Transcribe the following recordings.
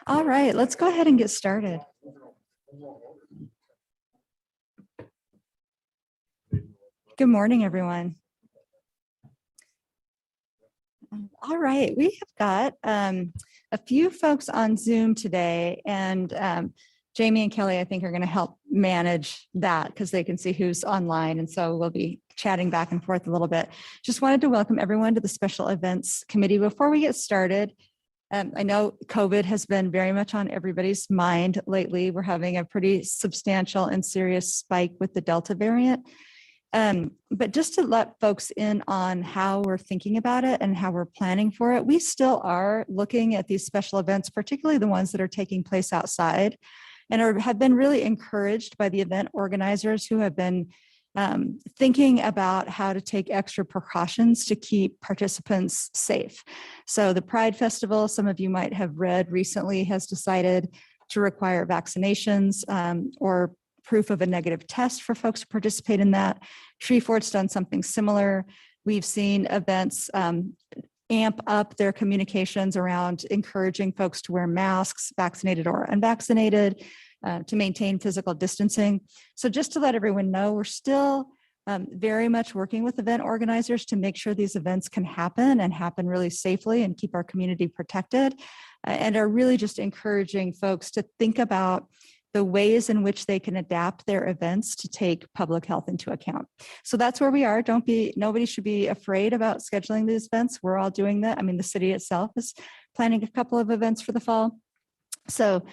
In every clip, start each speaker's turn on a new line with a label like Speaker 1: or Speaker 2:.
Speaker 1: All right, let's go ahead and get started. Good morning, everyone. All right, we have got a few folks on Zoom today, and Jamie and Kelly, I think, are going to help manage that because they can see who's online. And so we'll be chatting back and forth a little bit. Just wanted to welcome everyone to the Special Events Committee. Before we get started, I know COVID has been very much on everybody's mind lately. We're having a pretty substantial and serious spike with the Delta variant. But just to let folks in on how we're thinking about it and how we're planning for it, we still are looking at these special events, particularly the ones that are taking place outside, and have been really encouraged by the event organizers who have been thinking about how to take extra precautions to keep participants safe. So the Pride Festival, some of you might have read recently, has decided to require vaccinations or proof of a negative test for folks to participate in that. Treefort's done something similar. We've seen events amp up their communications around encouraging folks to wear masks, vaccinated or unvaccinated, to maintain physical distancing. So just to let everyone know, we're still very much working with event organizers to make sure these events can happen and happen really safely and keep our community protected, and are really just encouraging folks to think about the ways in which they can adapt their events to take public health into account. So that's where we are. Nobody should be afraid about scheduling these events. We're all doing that. I mean, the city itself is planning a couple of events for the fall. So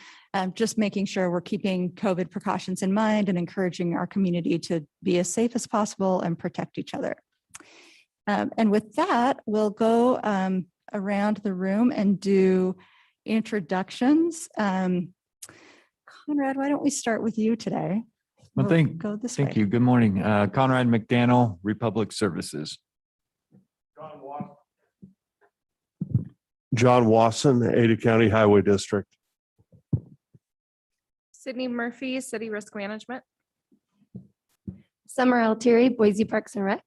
Speaker 1: just making sure we're keeping COVID precautions in mind and encouraging our community to be as safe as possible and protect each other. And with that, we'll go around the room and do introductions. Conrad, why don't we start with you today?
Speaker 2: Well, thank you. Good morning. Conrad McDaniel, Republic Services.
Speaker 3: John Wasson, Ada County Highway District.
Speaker 4: Sydney Murphy, City Risk Management.
Speaker 5: Summer Altieri, Boise Parks and Rec.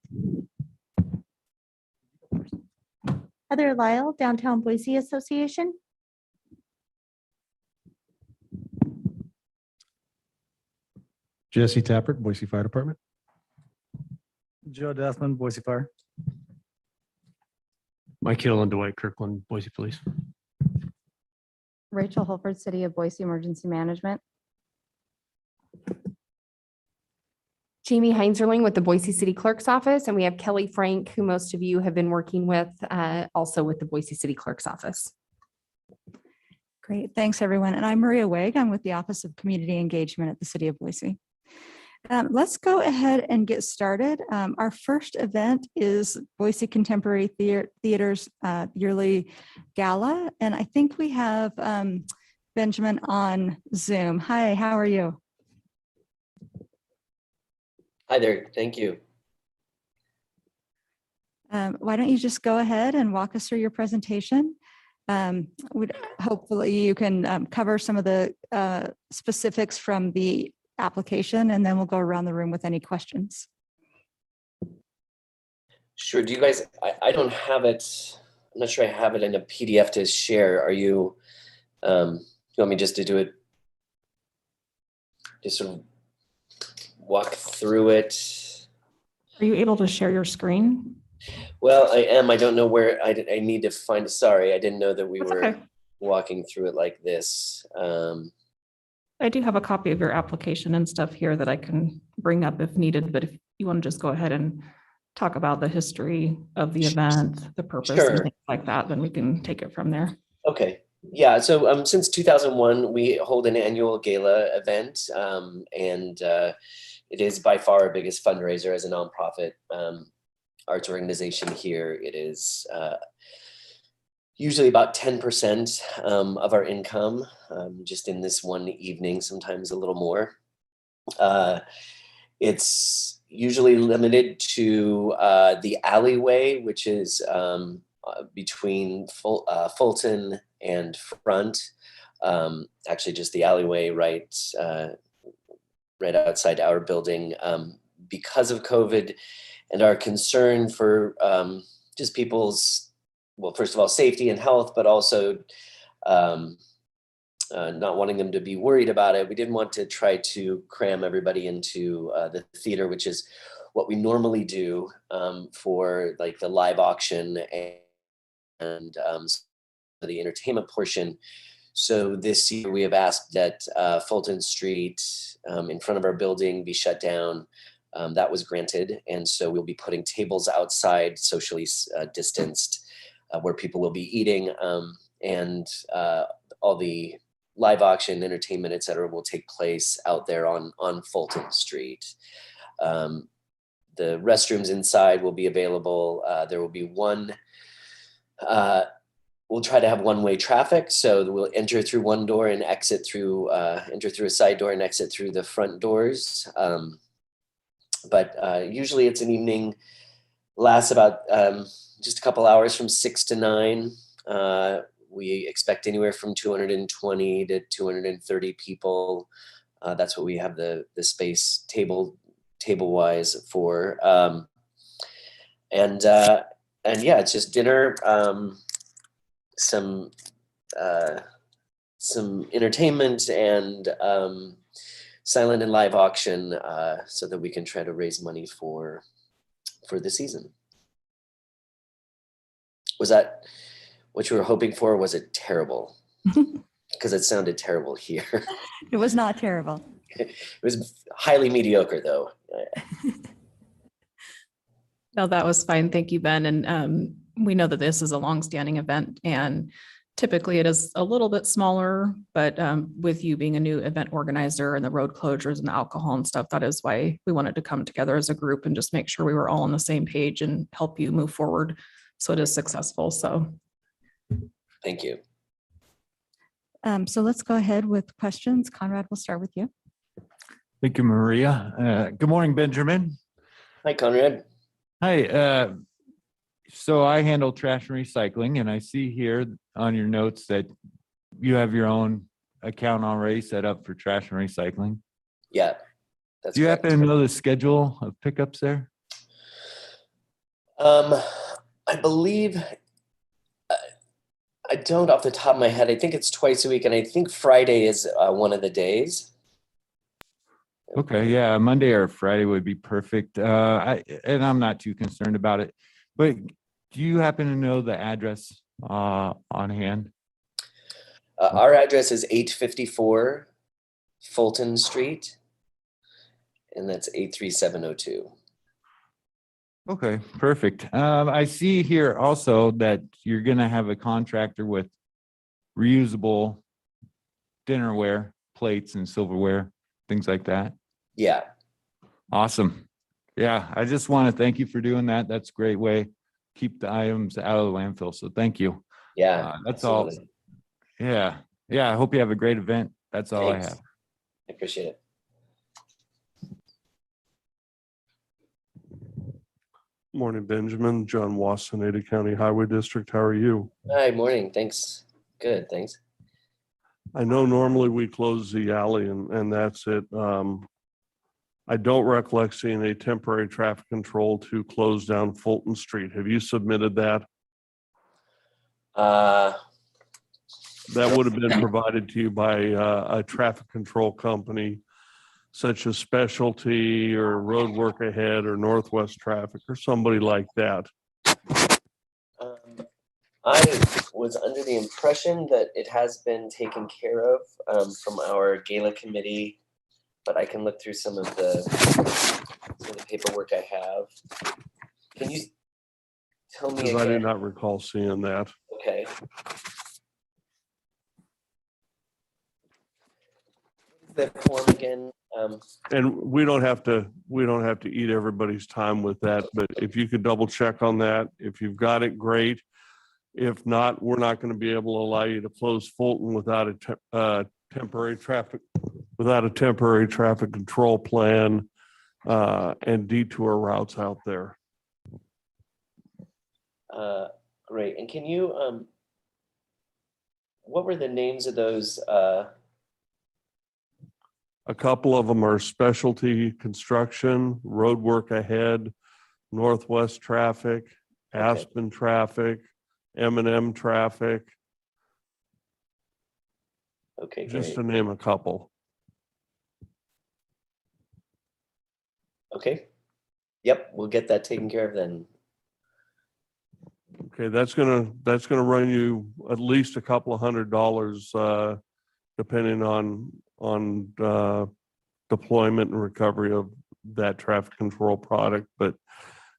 Speaker 5: Heather Lyle, Downtown Boise Association.
Speaker 6: Jesse Tappert, Boise Fire Department.
Speaker 7: Joe Deathman, Boise Fire.
Speaker 8: Mike Hill and Dwight Kirkland, Boise Police.
Speaker 9: Rachel Holford, City of Boise Emergency Management.
Speaker 4: Jamie Heinzerling with the Boise City Clerk's Office, and we have Kelly Frank, who most of you have been working with, also with the Boise City Clerk's Office.
Speaker 1: Great, thanks everyone. And I'm Maria Waig. I'm with the Office of Community Engagement at the City of Boise. Let's go ahead and get started. Our first event is Boise Contemporary Theater's yearly gala. And I think we have Benjamin on Zoom. Hi, how are you?
Speaker 10: Hi there, thank you.
Speaker 1: Why don't you just go ahead and walk us through your presentation? Hopefully you can cover some of the specifics from the application, and then we'll go around the room with any questions.
Speaker 10: Sure, do you guys, I don't have it, I'm not sure I have it in a PDF to share. Are you, you want me just to do it, just sort of walk through it?
Speaker 4: Are you able to share your screen?
Speaker 10: Well, I am. I don't know where I need to find. Sorry, I didn't know that we
Speaker 4: That's
Speaker 10: were
Speaker 4: okay.
Speaker 10: walking through it like this.
Speaker 4: I do have a copy of your application and stuff here that I can bring up if needed, but if you want to just go ahead and talk about the history of the event, the purpose,
Speaker 10: Sure.
Speaker 4: and things like that, then we can take it from there.
Speaker 10: Okay. Yeah. So since 2001, we hold an annual gala event, and it is by far our biggest fundraiser as a nonprofit arts organization here. It is usually about 10% of our income, just in this one evening, sometimes a little more. It's usually limited to the alleyway, which is between Fulton and Front. Actually, just the alleyway right outside our building. Because of COVID and our concern for just people's, well, first of all, safety and health, but also not wanting them to be worried about it. We didn't want to try to cram everybody into the theater, which is what we normally do for like the live auction and the entertainment portion. So this year we have asked that Fulton Street in front of our building be shut down. That was granted. And so we'll be putting tables outside, socially distanced, where people will be eating, and all the live auction, entertainment, et cetera, will take place out there on Fulton Street. The restrooms inside will be available. There will be one, we'll try to have one-way traffic. So we'll enter through one door and exit through, enter through a side door and exit through the front doors. But usually it's an evening, lasts about just a couple hours from 6 to 9. We expect anywhere from 220 to 230 people. That's what we have the space table-wise for. And yeah, it's just dinner, some entertainment, and silent and live auction, so that we can try to raise money for the season. Was that what you were hoping for? Or was it terrible? Because it sounded terrible here.
Speaker 1: It was not terrible.
Speaker 10: It was highly mediocre, though.
Speaker 4: No, that was fine. Thank you, Ben. And we know that this is a longstanding event, and typically it is a little bit smaller, but with you being a new event organizer and the road closures and the alcohol and stuff, that is why we wanted to come together as a group and just make sure we were all on the same page and help you move forward so it is successful. So
Speaker 10: Thank you.
Speaker 1: So let's go ahead with questions. Conrad, we'll start with you.
Speaker 2: Thank you, Maria. Good morning, Benjamin.
Speaker 10: Hi, Conrad.
Speaker 2: Hi. So I handle trash and recycling, and I see here on your notes that you have your own account already set up for trash and recycling.
Speaker 10: Yeah, that's
Speaker 2: Do you
Speaker 10: correct.
Speaker 2: happen to know the schedule of pickups there?
Speaker 10: I believe, I don't off the top of my head. I think it's twice a week, and I think Friday is one of the days.
Speaker 2: Okay, yeah, Monday or Friday would be perfect. And I'm not too concerned about it, but do you happen to know the address on hand?
Speaker 10: Our address is 854 Fulton Street, and that's 83702.
Speaker 2: Okay, perfect. I see here also that you're gonna have a contractor with reusable dinnerware, plates and silverware, things like that.
Speaker 10: Yeah,
Speaker 2: Awesome. Yeah, I just want to thank you for doing that. That's a great way. Keep the items out of the landfill. So thank you.
Speaker 10: yeah.
Speaker 2: That's all.
Speaker 10: absolutely.
Speaker 2: Yeah. Yeah. I hope you have a great event. That's all
Speaker 10: Thanks.
Speaker 2: I have.
Speaker 10: I appreciate it.
Speaker 3: Morning, Benjamin. John Wasson, Ada County Highway District. How are you?
Speaker 10: Hi, morning. Thanks. Good, thanks.
Speaker 3: I know normally we close the alley and that's it. I don't recollect seeing a temporary traffic control to close down Fulton Street. Have you submitted that?
Speaker 10: Uh,
Speaker 3: That would have been provided to you by a traffic control company such as Specialty or Road Work Ahead or Northwest Traffic or somebody like that.
Speaker 10: I was under the impression that it has been taken care of from our gala committee, but I can look through some of the paperwork I have. Can you tell me
Speaker 3: Because I
Speaker 10: again?
Speaker 3: did not recall seeing that.
Speaker 10: Okay. The form again.
Speaker 3: And we don't have to eat everybody's time with that, but if you could double check on that, if you've got it, great. If not, we're not going to be able to allow you to close Fulton without a temporary traffic control plan and detour routes out there.
Speaker 10: Great. And can you, what were the names of those?
Speaker 3: A couple of them are Specialty Construction, Road Work Ahead, Northwest Traffic, Aspen Traffic, M&M Traffic.
Speaker 10: Okay,
Speaker 3: just
Speaker 10: great.
Speaker 3: to name a couple.
Speaker 10: Okay. Yep, we'll get that taken care of then.
Speaker 3: Okay, that's gonna run you at least a couple of $100, depending on deployment and recovery of that traffic control product, but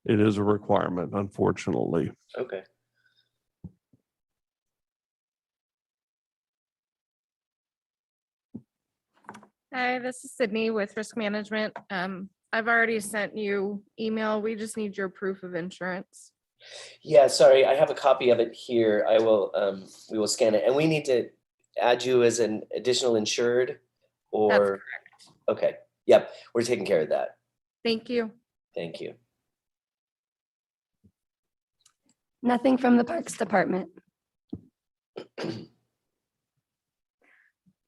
Speaker 3: it is a requirement, unfortunately.
Speaker 10: Okay.
Speaker 6: Hi, this is Sydney with Risk Management. I've already sent you email. We just need your proof of insurance.
Speaker 10: Yeah, sorry, I have a copy of it here. We will scan it, and we need to add you as an additional insured, or? Okay, yep, we're taking care of that.
Speaker 6: Thank you.
Speaker 10: Thank you.
Speaker 5: Nothing from the Parks Department.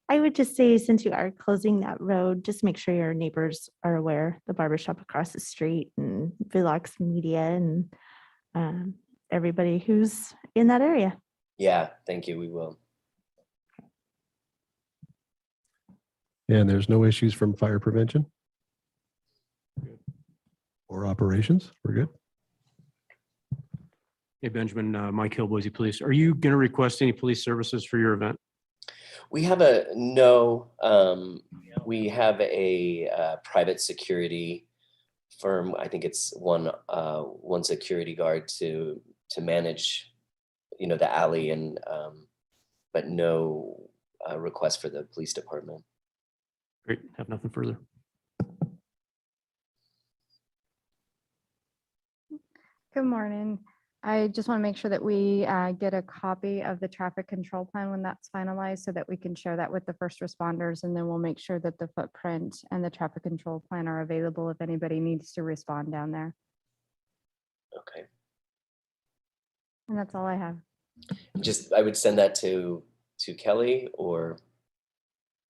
Speaker 5: I would just say, since you are closing that road, just make sure your neighbors are aware, the barbershop across the street and Vilox Media and everybody who's in that area.
Speaker 10: Yeah, thank you, we will.
Speaker 11: And there's no issues from fire prevention or operations. We're good.
Speaker 8: Hey, Benjamin, Mike Hill, Boise Police. Are you going to request any police services for your event?
Speaker 10: We have we have a private security firm. I think it's one security guard to manage, the alley, and but no request for the police department.
Speaker 8: Great, have nothing further.
Speaker 9: Good morning. I just want to make sure that we get a copy of the traffic control plan when that's finalized so that we can share that with the first responders, and then we'll make sure that the footprint and the traffic control plan are available if anybody needs to respond down there.
Speaker 10: Okay.
Speaker 9: And that's all I have.
Speaker 10: I would send that to Kelly, or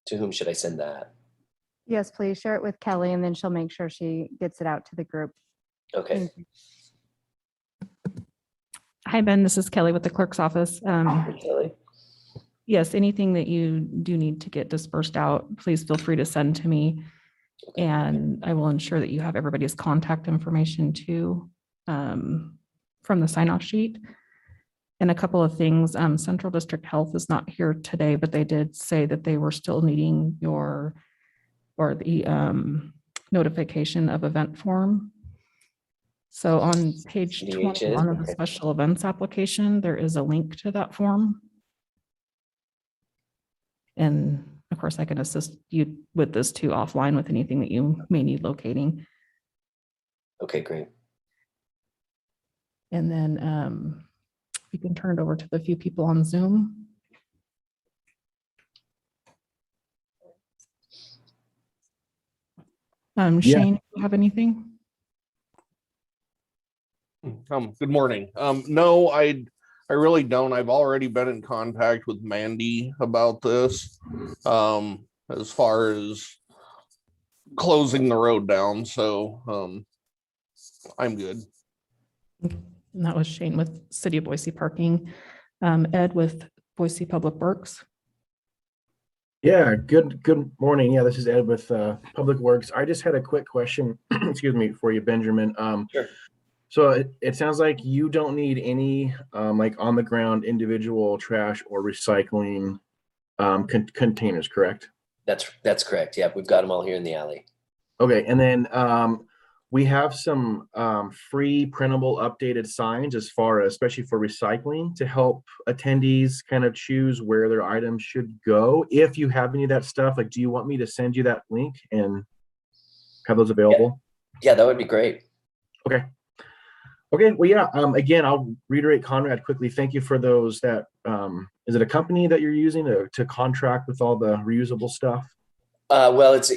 Speaker 10: to whom should I send that?
Speaker 9: Yes, please share it with Kelly, and then she'll make sure she gets it out to the group.
Speaker 10: Okay.
Speaker 4: Hi, Ben. This is Kelly with the clerk's office.
Speaker 10: Kelly.
Speaker 4: Yes, anything that you do need to get dispersed out, please feel free to send to me.
Speaker 10: Okay.
Speaker 4: And I will ensure that you have everybody's contact information too, from the sign-off sheet. And a couple of things, Central District Health is not here today, but they did say that they were still needing the notification of event form. So on page
Speaker 10: CDHs,
Speaker 4: 21 of the
Speaker 10: okay.
Speaker 4: special events application, there is a link to that form. And of course, I can assist you with this too offline with anything that you may need locating.
Speaker 10: Okay, great.
Speaker 4: And then we can turn it over to the few people on Zoom. Shane, do you have anything?
Speaker 12: Good morning. No, I really don't. I've already been in contact with Mandy about this, as far as closing the road down. So, I'm good.
Speaker 4: And that was Shane with City of Boise Parking. Ed with Boise Public Works.
Speaker 13: Yeah, good morning. Yeah, this is Ed with Public Works. I just had a quick question, excuse me, for you, Benjamin.
Speaker 10: Sure.
Speaker 13: So it sounds like you don't need any like on the ground individual trash or recycling containers, correct?
Speaker 10: That's correct. Yeah, we've got them all here in the alley.
Speaker 13: Okay, and then we have some free printable updated signs as far as, especially for recycling, to help attendees kind of choose where their items should go. If you have any of that stuff, like, do you want me to send you that link and have those available?
Speaker 10: Yeah, that would be great.
Speaker 13: Okay. Okay, well, yeah, again, I'll reiterate, Conrad, quickly, thank you for those that, is it a company that you're using to contract with all the reusable stuff?
Speaker 10: Well, it's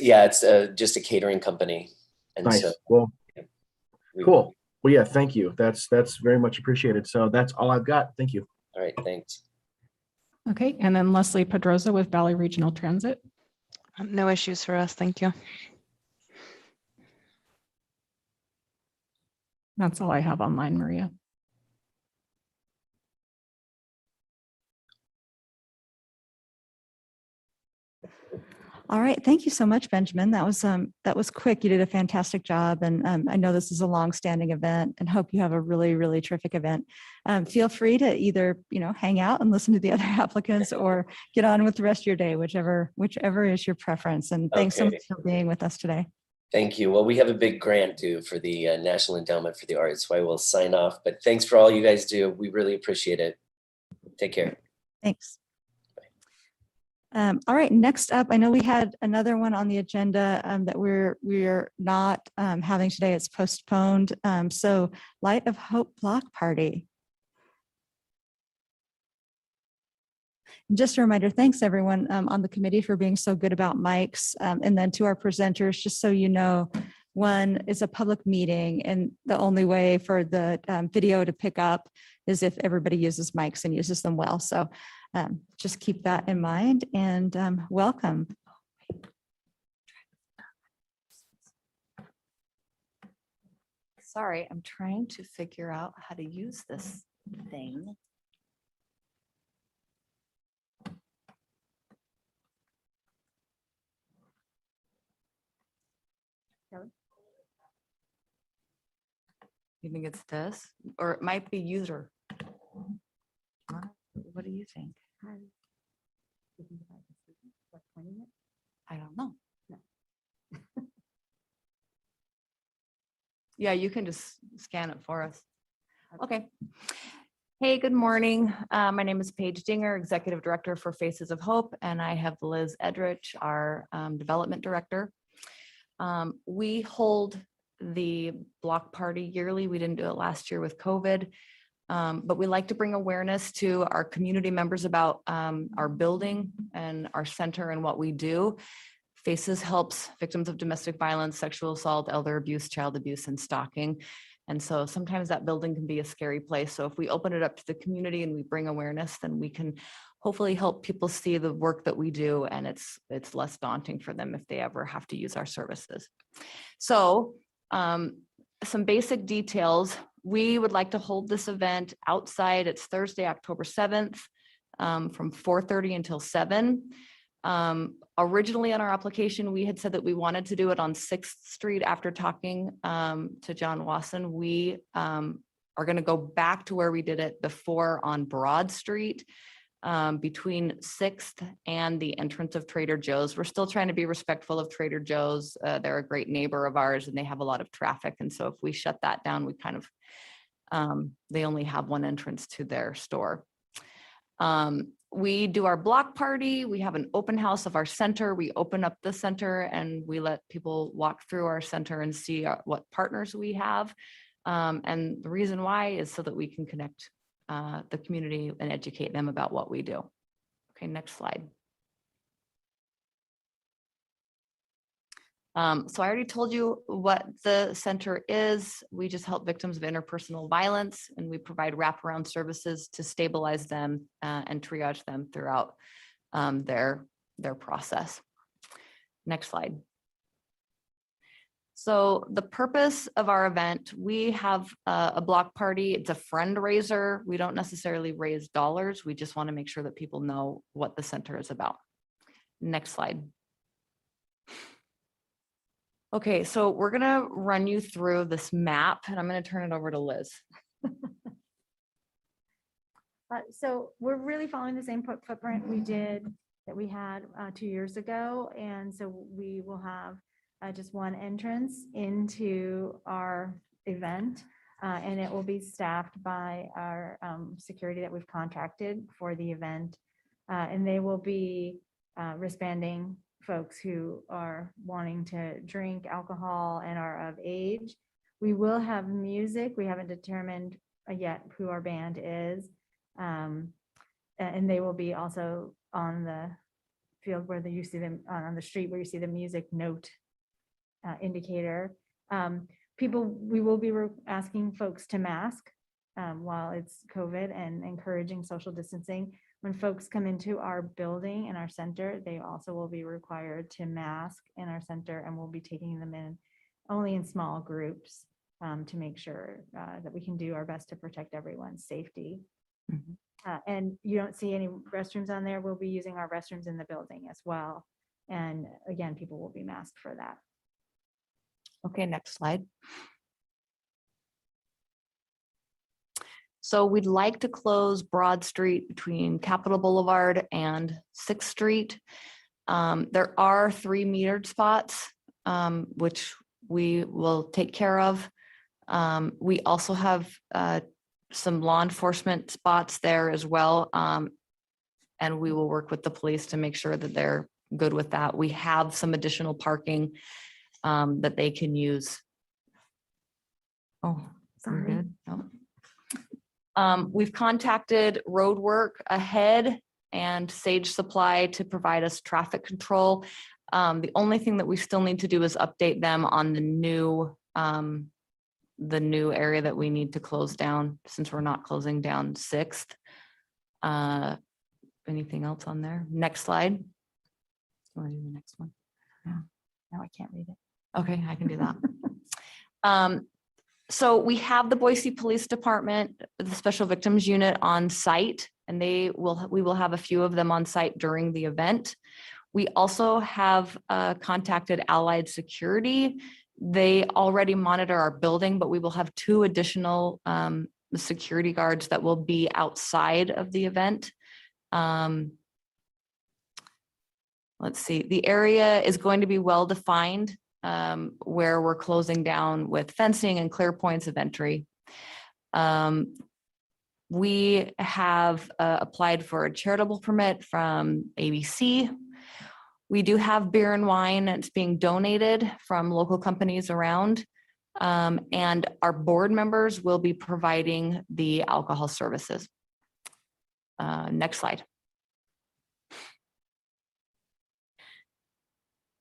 Speaker 10: just a catering company. And
Speaker 13: Nice,
Speaker 10: so,
Speaker 13: well,
Speaker 10: we-
Speaker 13: cool. Well, yeah, thank you. That's very much appreciated. So that's all I've got. Thank you.
Speaker 10: All right, thanks.
Speaker 4: Okay, and then Leslie Pedroza with Valley Regional Transit.
Speaker 14: No issues for us. Thank you.
Speaker 4: That's all I have online, Maria.
Speaker 1: All right, thank you so much, Benjamin. That was quick. You did a fantastic job, and I know this is a long-standing event, and hope you have a really, really terrific event. Feel free to either hang out and listen to the other applicants, or get on with the rest of your day, whichever is your preference. And thanks so
Speaker 10: Okay.
Speaker 1: much for being with us today.
Speaker 10: Thank you. Well, we have a big grant due for the National Endowment for the Arts, so I will sign off. But thanks for all you guys do. We really appreciate it. Take care.
Speaker 1: Thanks. All right, next up, I know we had another one on the agenda that we're not having today. It's postponed. So Light of Hope Block Party. Just a reminder, thanks everyone on the committee for being so good about mics. And then to our presenters, just so you know, one is a public meeting, and the only way for the video to pick up is if everybody uses mics and uses them well. So just keep that in mind, and welcome. Sorry, I'm trying to figure out how to use this thing. You think it's this, or it might be user? What do you think? I don't know. Yeah, you can just scan it for us. Okay. Hey, good morning. My name is Paige Dinger, Executive Director for Faces of Hope, and I have Liz Edrich, our Development Director. We hold the block party yearly. We didn't do it last year with COVID, but we like to bring awareness to our community members about our building and our center and what we do. Faces helps victims of domestic violence, sexual assault, elder abuse, child abuse, and stalking. And so sometimes that building can be a scary place. So if we open it up to the community and we bring awareness, then we can hopefully help people see the work that we do, and it's less daunting for them if they ever have to use our services. So some basic details. We would like to hold this event outside. It's Thursday, October 7th, from 4:30 until 7. Originally on our application, we had said that we wanted to do it on 6th Street. After talking to John Wasson, we are going to go back to where we did it before on Broad Street, between 6th and the entrance of Trader Joe's. We're still trying to be respectful of Trader Joe's. They're a great neighbor of ours, and they have a lot of traffic. And so if we shut that down, we kind of, they only have one entrance to their store. We do our block party. We have an open house of our center. We open up the center and we let people walk through our center and see what partners we have. And the reason why is so that we can connect the community and educate them about what we do. Okay, next slide. So I already told you what the center is. We just help victims of interpersonal violence, and we provide wraparound services to stabilize them and triage them throughout their process. Next slide. So the purpose of our event, we have a block party. It's a fundraiser. We don't necessarily raise dollars. We just want to make sure that people know what the center is about. Next slide. Okay, so we're gonna run you through this map, and I'm gonna turn it over to Liz.
Speaker 5: So we're really following the same footprint we had 2 years ago. And so we will have just one entrance into our event, and it will be staffed by our security that we've contracted for the event. And they will be wristbanding folks who are wanting to drink alcohol and are of age. We will have music. We haven't determined yet who our band is. And they will be also on the field where you see them, on the street where you see the music note indicator. We will be asking folks to mask while it's COVID, and encouraging social distancing. When folks come into our building and our center, they also will be required to mask in our center, and we'll be taking them in only in small groups to make sure that we can do our best to protect everyone's safety.
Speaker 15: And you don't see any restrooms on there. We'll be using our restrooms in the building as well. And again, people will be masked for that.
Speaker 16: Okay, next slide. So we'd like to close Broad Street between Capitol Boulevard and 6th Street. There are 3 metered spots, which we will take care of. We also have some law enforcement spots there as well. And we will work with the police to make sure that they're good with that. We have some additional parking that they can use. Oh,
Speaker 15: Sorry.
Speaker 16: good. No. We've contacted Roadwork Ahead and Sage Supply to provide us traffic control. The only thing that we still need to do is update them on the new area that we need to close down, since we're not closing down 6th. Anything else on there? Next slide. You want to do the next one?
Speaker 15: No, I can't read it.
Speaker 16: Okay, I can do that. So we have the Boise Police Department, the Special Victims Unit on site, and we will have a few of them on site during the event. We also have contacted Allied Security. They already monitor our building, but we will have 2 additional security guards that will be outside of the event. Let's see, the area is going to be well-defined, where we're closing down with fencing and clear points of entry. We have applied for a charitable permit from ABC. We do have beer and wine that's being donated from local companies around. And our board members will be providing the alcohol services. Next slide.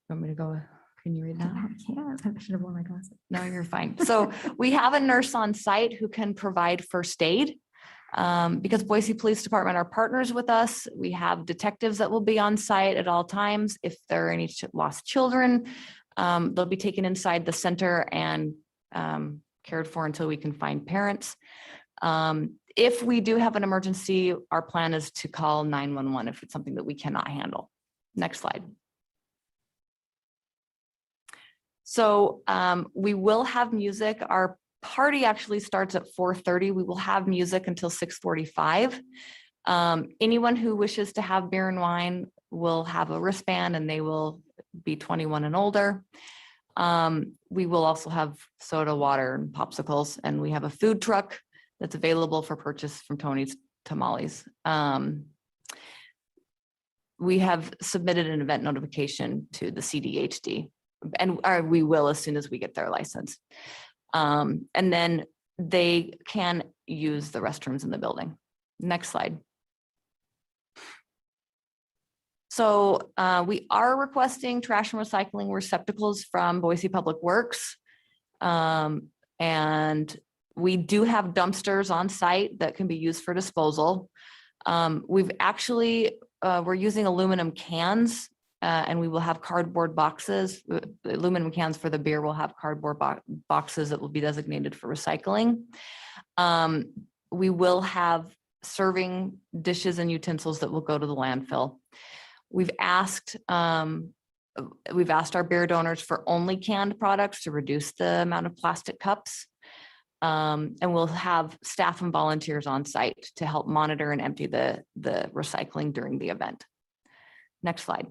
Speaker 16: Want me to go? Can you read that?
Speaker 15: I can't. I should have worn my glasses.
Speaker 16: No, you're fine. So we have a nurse on site who can provide first aid. Because Boise Police Department are partners with us, we have detectives that will be on site at all times. If there are any lost children, they'll be taken inside the center and cared for until we can find parents. If we do have an emergency, our plan is to call 911 if it's something that we cannot handle. Next slide. So we will have music. Our party actually starts at 4:30. We will have music until 6:45. Anyone who wishes to have beer and wine will have a wristband, and they will be 21 and older. We will also have soda, water, and popsicles, and we have a food truck that's available for purchase from Tony's Tamales. We have submitted an event notification to the CDHD, and we will as soon as we get their license. And then they can use the restrooms in the building. Next slide. So we are requesting trash and recycling receptacles from Boise Public Works. And we do have dumpsters on site that can be used for disposal. We've actually, we're using aluminum cans. And we will have cardboard boxes. The aluminum cans for the beer will have cardboard boxes that will be designated for recycling. We will have serving dishes and utensils that will go to the landfill. We've asked our beer donors for only canned products to reduce the amount of plastic cups. And we'll have staff and volunteers on site to help monitor and empty the recycling during the event. Next slide.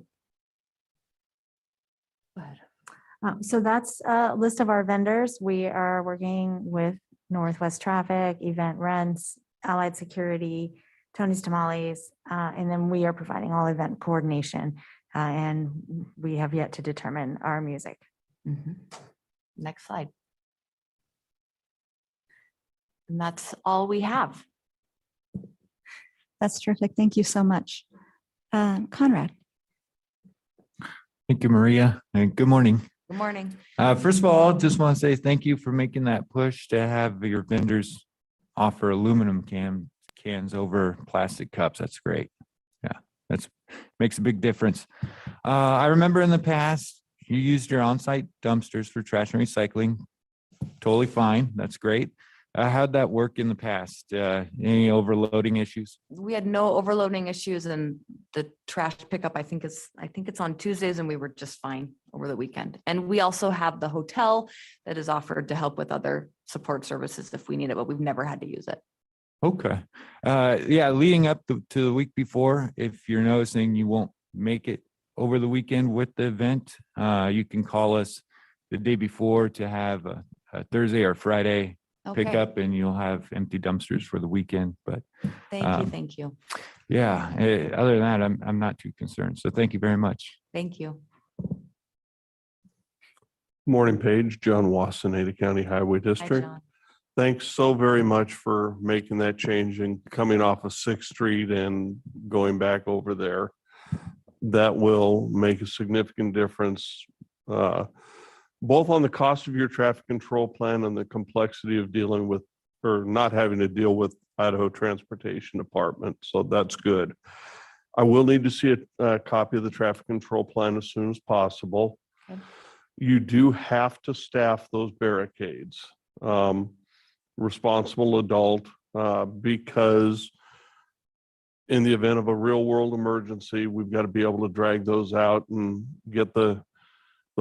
Speaker 15: So that's a list of our vendors. We are working with Northwest Traffic, Event Rents, Allied Security, Tony's Tamales, and then we are providing all event coordination. And we have yet to determine our music.
Speaker 16: Next slide. And that's all we have.
Speaker 1: That's terrific. Thank you so much. Conrad.
Speaker 2: Thank you, Maria, and good morning.
Speaker 16: Good morning.
Speaker 2: First of all, just want to say thank you for making that push to have your vendors offer aluminum cans over plastic cups. That's great. Yeah, that's makes a big difference. I remember in the past, you used your on-site dumpsters for trash and recycling. Totally fine. That's great. How'd that work in the past? Any overloading issues?
Speaker 16: We had no overloading issues, and the trash pickup, I think it's on Tuesdays, and we were just fine over the weekend. And we also have the hotel that is offered to help with other support services if we need it, but we've never had to use it.
Speaker 2: Okay. Yeah, leading up to the week before, if you're noticing you won't make it over the weekend with the event, you can call us the day before to have a Thursday or Friday
Speaker 16: Okay.
Speaker 2: pickup, and you'll have empty dumpsters for the weekend. But
Speaker 16: Thank you.
Speaker 2: yeah, other than that, I'm not too concerned. So thank you very much.
Speaker 16: Thank you.
Speaker 3: Morning, Paige. John Wasson, Ada County Highway
Speaker 16: Hi,
Speaker 3: District.
Speaker 16: John.
Speaker 3: Thanks so very much for making that change and coming off of 6th Street and going back over there. That will make a significant difference, both on the cost of your traffic control plan and the complexity of dealing with, or not having to deal with Idaho Transportation Department. So that's good. I will need to see a copy of the traffic control plan as soon as possible.
Speaker 16: Okay.
Speaker 3: You do have to staff those barricades. Responsible adult, because in the event of a real world emergency, we've got to be able to drag those out and get the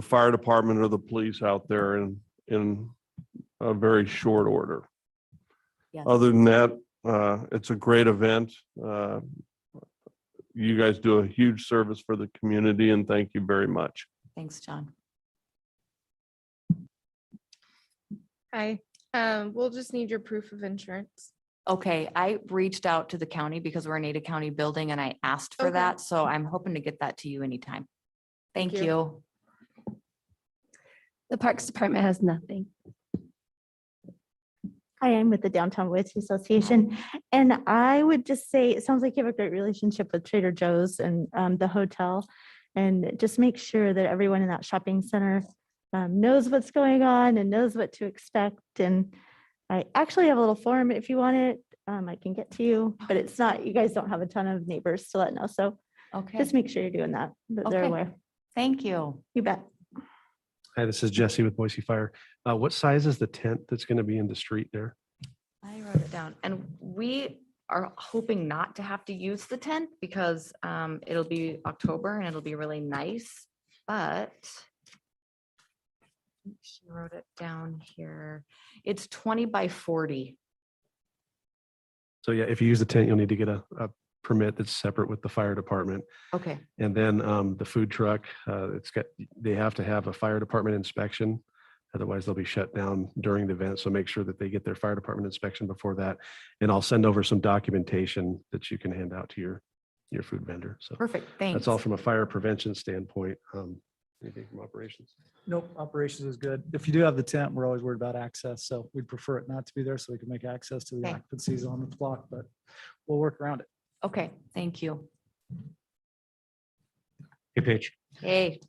Speaker 3: fire department or the police out there in a very short order.
Speaker 16: Yes.
Speaker 3: Other than that, it's a great event. You guys do a huge service for the community, and thank you very much.
Speaker 16: Thanks, John.
Speaker 6: Hi, we'll just need your proof of insurance.
Speaker 16: Okay, I reached out to the county because we're an Ada County building, and I asked for
Speaker 6: Okay.
Speaker 16: that, so I'm hoping to get that to you anytime. Thank
Speaker 6: Thank you.
Speaker 16: you.
Speaker 5: The Parks Department has nothing. Hi, I'm with the Downtown Boise Association, and I would just say, it sounds like you have a great relationship with Trader Joe's and the hotel, and just make sure that everyone in that shopping center knows what's going on and knows what to expect. And I actually have a little form if you want it. I can get to you, but it's not, you guys don't have a ton of neighbors to let know. So
Speaker 16: Okay,
Speaker 5: just make sure you're doing that, that they're
Speaker 16: Okay.
Speaker 5: aware.
Speaker 16: thank you.
Speaker 5: You bet.
Speaker 11: Hi, this is Jesse with Boise Fire. What size is the tent that's going to be in the street there?
Speaker 16: I wrote it down, and we are hoping not to have to use the tent because it'll be October and it'll be really nice, but I think she wrote it down here. It's 20 by 40.
Speaker 11: So yeah, if you use the tent, you'll need to get a permit that's separate with the fire department.
Speaker 16: Okay,
Speaker 11: And then the food truck, they have to have a fire department inspection. Otherwise they'll be shut down during the event. So make sure that they get their fire department inspection before that. And I'll send over some documentation that you can hand out to your food vendor. So
Speaker 16: perfect, thanks.
Speaker 11: that's all from a fire prevention standpoint. Anything from operations?
Speaker 7: Nope, operations is good. If you do have the tent, we're always worried about access, so we'd prefer it not to be there so we can make access to the
Speaker 16: Okay.
Speaker 7: occupancies on the block, but we'll work around it.
Speaker 16: Okay, thank you.
Speaker 8: Hey, Paige,
Speaker 16: Hey,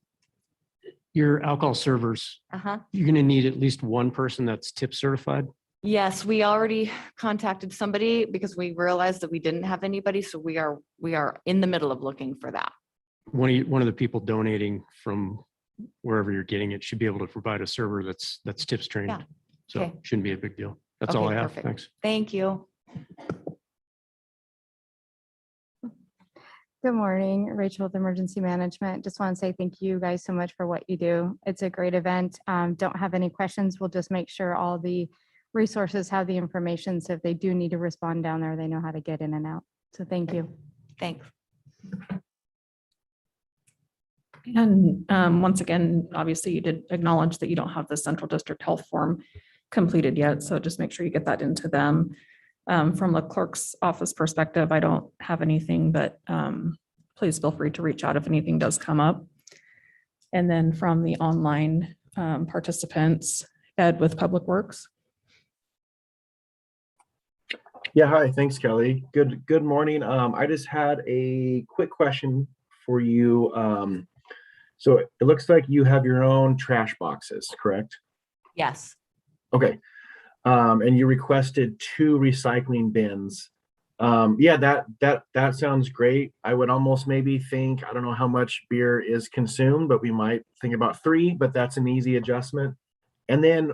Speaker 8: your alcohol servers,
Speaker 16: uh-huh.
Speaker 8: you're going to need at least one person that's tip certified.
Speaker 16: Yes, we already contacted somebody because we realized that we didn't have anybody, so we are in the middle of looking for that.
Speaker 8: One of the people donating from wherever you're getting it should be able to provide a server that's tips trained.
Speaker 16: Yeah.
Speaker 8: So
Speaker 16: Okay.
Speaker 8: shouldn't be a big deal. That's all
Speaker 16: Okay,
Speaker 8: I have.
Speaker 16: perfect.
Speaker 8: Thanks.
Speaker 16: Thank you.
Speaker 9: Good morning, Rachel with Emergency Management. Just want to say thank you guys so much for what you do. It's a great event. Don't have any questions. We'll just make sure all the resources have the information. So if they do need to respond down there, they know how to get in and out. So thank you.
Speaker 16: Thanks.
Speaker 4: And once again, obviously you did acknowledge that you don't have the Central District Health form completed yet, so just make sure you get that into them. From the clerk's office perspective, I don't have anything, but please feel free to reach out if anything does come up. And then from the online participants, Ed with Public Works.
Speaker 13: Yeah, hi, thanks, Kelly. Good morning. I just had a quick question for you. So it looks like you have your own trash boxes, correct?
Speaker 16: Yes.
Speaker 13: Okay. And you requested 2 recycling bins. Yeah, that sounds great. I would almost maybe think, I don't know how much beer is consumed, but we might think about 3, but that's an easy adjustment. And then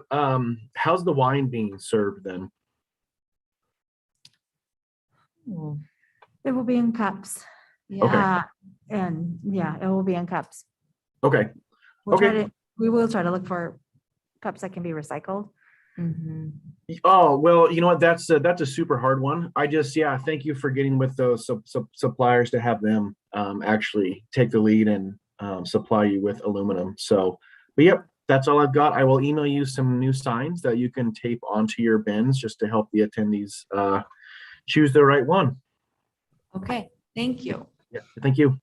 Speaker 13: how's the wine being served then?
Speaker 15: It will be in cups.
Speaker 13: Okay.
Speaker 15: And yeah, it will be in cups.
Speaker 13: Okay.
Speaker 15: We will try to look for cups that can be recycled.
Speaker 13: Oh, well, you know what? That's a super hard one. Yeah, thank you for getting with those suppliers to have them actually take the lead and supply you with aluminum. So, but yep, that's all I've got. I will email you some new signs that you can tape onto your bins just to help the attendees choose the right one.
Speaker 16: Okay, thank you.
Speaker 13: Yeah, thank you.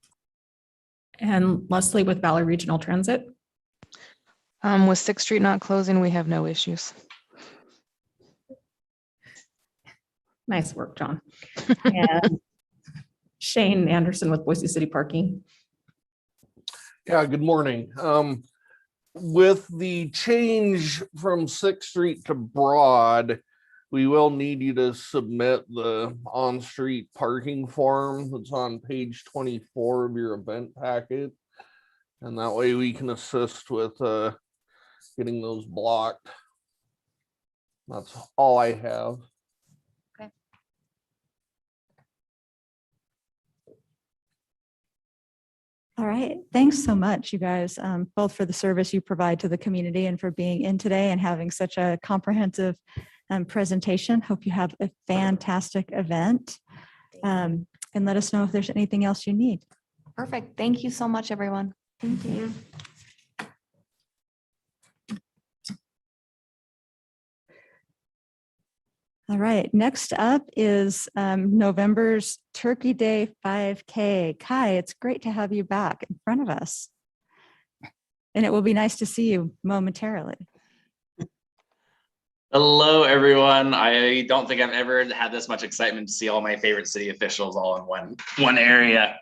Speaker 4: And Leslie with Valley Regional Transit.
Speaker 14: With 6th Street not closing, we have no issues.
Speaker 4: Nice work, John. And Shane Anderson with Boise City Parking.
Speaker 12: Yeah, good morning. With the change from 6th Street to Broad, we will need you to submit the on-street parking form that's on page 24 of your event packet. And that way we can assist with getting those blocked. That's all I have.
Speaker 1: All right. Thanks so much, you guys, both for the service you provide to the community and for being in today and having such a comprehensive presentation. Hope you have a fantastic event. And let us know if there's anything else you need.
Speaker 16: Perfect. Thank you so much, everyone.
Speaker 15: Thank you.
Speaker 1: All right. Next up is November's Turkey Day 5K. Kai, it's great to have you back in front of us. And it will be nice to see you momentarily.
Speaker 17: Hello, everyone. I don't think I've ever had this much excitement to see all my favorite city officials all in one area.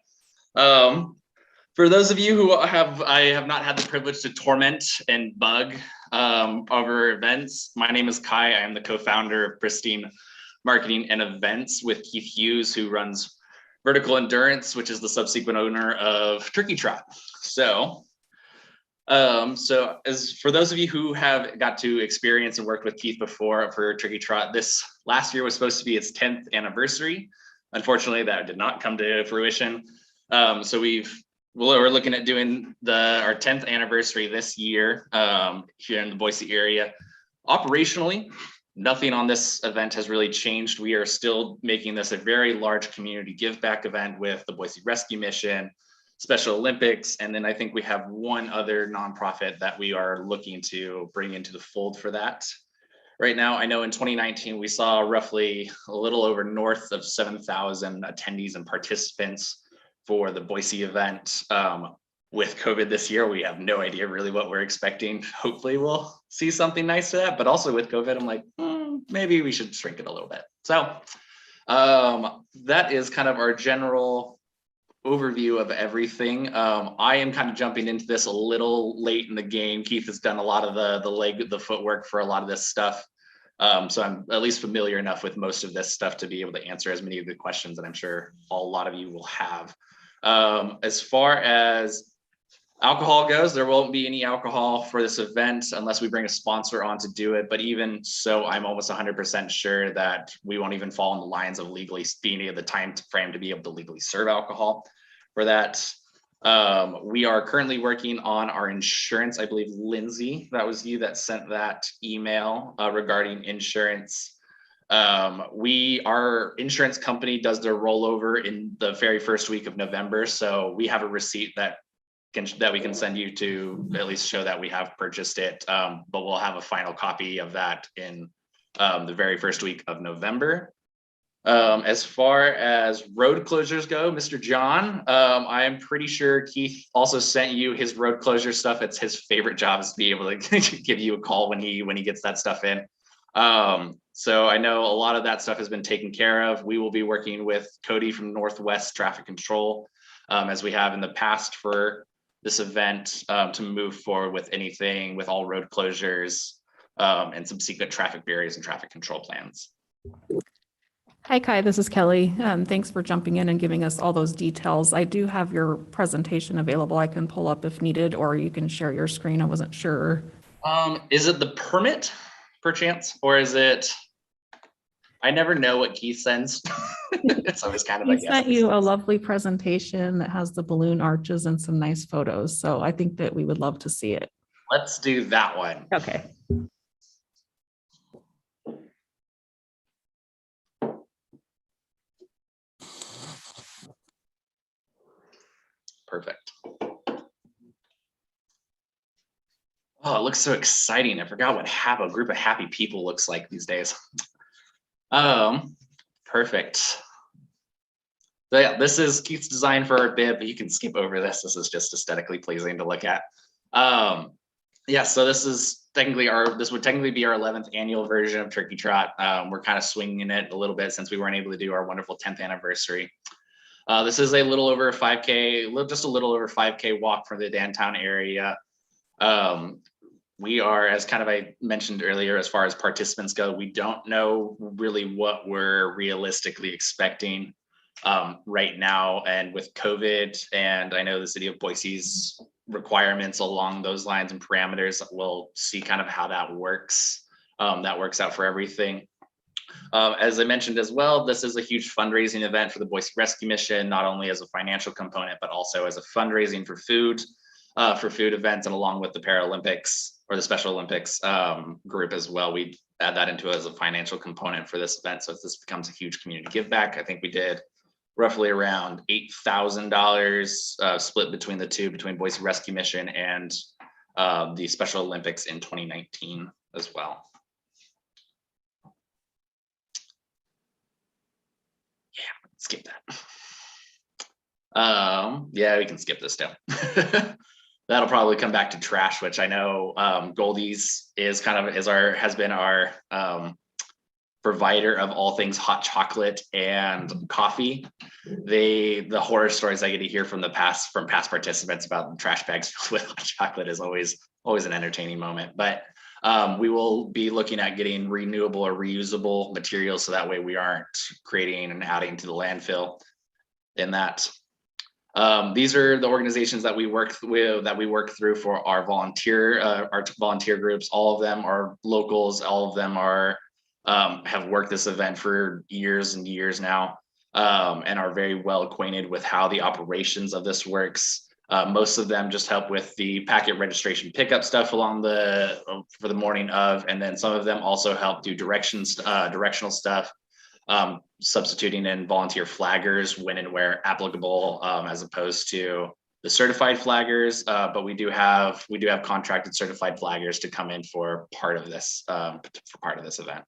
Speaker 17: For those of you who I have not had the privilege to torment and bug over events. My name is Kai. I am the co-founder of Pristine Marketing and Events with Keith Hughes, who runs Vertical Endurance, which is the subsequent owner of Turkey Trot. So as for those of you who have got to experience and worked with Keith before for Turkey Trot, this last year was supposed to be its 10th anniversary. Unfortunately, that did not come to fruition. So we're looking at doing our 10th anniversary this year here in the Boise area. Operationally, nothing on this event has really changed. We are still making this a very large community give back event with the Boise Rescue Mission, Special Olympics, and then I think we have one other nonprofit that we are looking to bring into the fold for that. Right now, I know in 2019, we saw roughly a little over north of 7,000 attendees and participants for the Boise event. With COVID this year, we have no idea really what we're expecting. Hopefully we'll see something nice to that, but also with COVID, I'm like, maybe we should shrink it a little bit. So that is kind of our general overview of everything. I am kind of jumping into this a little late in the game. Keith has done a lot of the footwork for a lot of this stuff. So I'm at least familiar enough with most of this stuff to be able to answer as many of the questions that I'm sure a lot of you will have. As far as alcohol goes, there won't be any alcohol for this event unless we bring a sponsor on to do it. But even so, I'm almost 100% sure that we won't even fall in the lines of legally being able the time frame to be able to legally serve alcohol for that. We are currently working on our insurance. I believe Lindsay, that was you that sent that email regarding insurance. Our insurance company does their rollover in the very first week of November. So we have a receipt that we can send you to at least show that we have purchased it. But we'll have a final copy of that in the very first week of November. As far as road closures go, Mr. John, I am pretty sure Keith also sent you his road closure stuff. It's his favorite job is to be able to give you a call when he gets that stuff in. So I know a lot of that stuff has been taken care of. We will be working with Cody from Northwest Traffic Control, as we have in the past for this event, to move forward with anything with all road closures and subsequent traffic barriers and traffic control plans.
Speaker 4: Hi, Kai, this is Kelly. Thanks for jumping in and giving us all those details. I do have your presentation available. I can pull up if needed, or you can share your screen. I wasn't sure.
Speaker 17: Is it the permit perchance, or is it? I never know what Keith sends. It's always kind of
Speaker 4: He
Speaker 17: like, yes,
Speaker 4: sent
Speaker 17: please.
Speaker 4: you a lovely presentation that has the balloon arches and some nice photos. So I think that we would love to see it.
Speaker 17: Let's do that one.
Speaker 4: Okay.
Speaker 17: Perfect. Oh, it looks so exciting. I forgot what a group of happy people looks like these days. Perfect. So yeah, this is Keith's design for our bib, but you can skip over this. This is just aesthetically pleasing to look at. Yeah, so this would technically be our 11th annual version of Turkey Trot. We're kind of swinging it a little bit since we weren't able to do our wonderful 10th anniversary. This is a little over a 5K, just a little over 5K walk from the downtown area. We are, as kind of I mentioned earlier, as far as participants go, we don't know really what we're realistically expecting right now. And with COVID, and I know the city of Boise's requirements along those lines and parameters, we'll see kind of how that works. That works out for everything. As I mentioned as well, this is a huge fundraising event for the Boise Rescue Mission, not only as a financial component, but also as a fundraising for food events, and along with the Paralympics or the Special Olympics group as well. We add that into as a financial component for this event. So if this becomes a huge community give back, I think we did roughly around $8,000 split between the two, between Boise Rescue Mission and the Special Olympics in 2019 as well. Yeah, skip that. Yeah, we can skip this too. That'll probably come back to trash, which I know Goldie's has been our provider of all things hot chocolate and coffee. The horror stories I get to hear from past participants about trash bags filled with hot chocolate is always an entertaining moment. But we will be looking at getting renewable or reusable materials, so that way we aren't creating and adding to the landfill in that. These are the organizations that we work through for our volunteer groups. All of them are locals. All of them have worked this event for years and years now, and are very well acquainted with how the operations of this works. Most of them just help with the packet registration pickup stuff for the morning of, and then some of them also help do directional stuff. Substituting in volunteer flaggers when and where applicable, as opposed to the certified flaggers. But we do have contracted certified flaggers to come in for part of this event.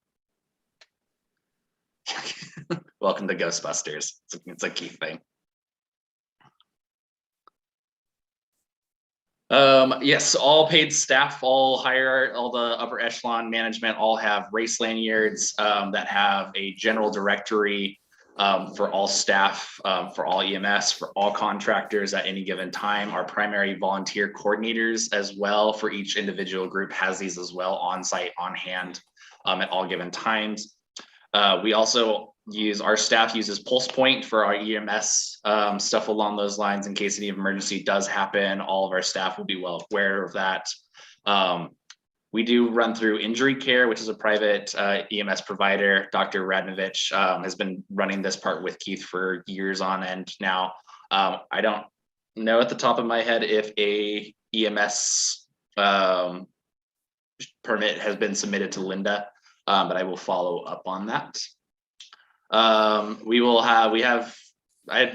Speaker 17: Welcome to Ghostbusters. It's a key thing. Yes, all paid staff, all the upper echelon management all have race lanyards that have a general directory for all staff, for all EMS, for all contractors at any given time. Our primary volunteer coordinators as well for each individual group has these as well on site, on hand at all given times. Our staff uses Pulse Point for our EMS stuff along those lines. In case any emergency does happen, all of our staff will be well aware of that. We do run through Injury Care, which is a private EMS provider. Dr. Radnovich has been running this part with Keith for years on end now. I don't know at the top of my head if a EMS permit has been submitted to Linda, but I will follow up on that.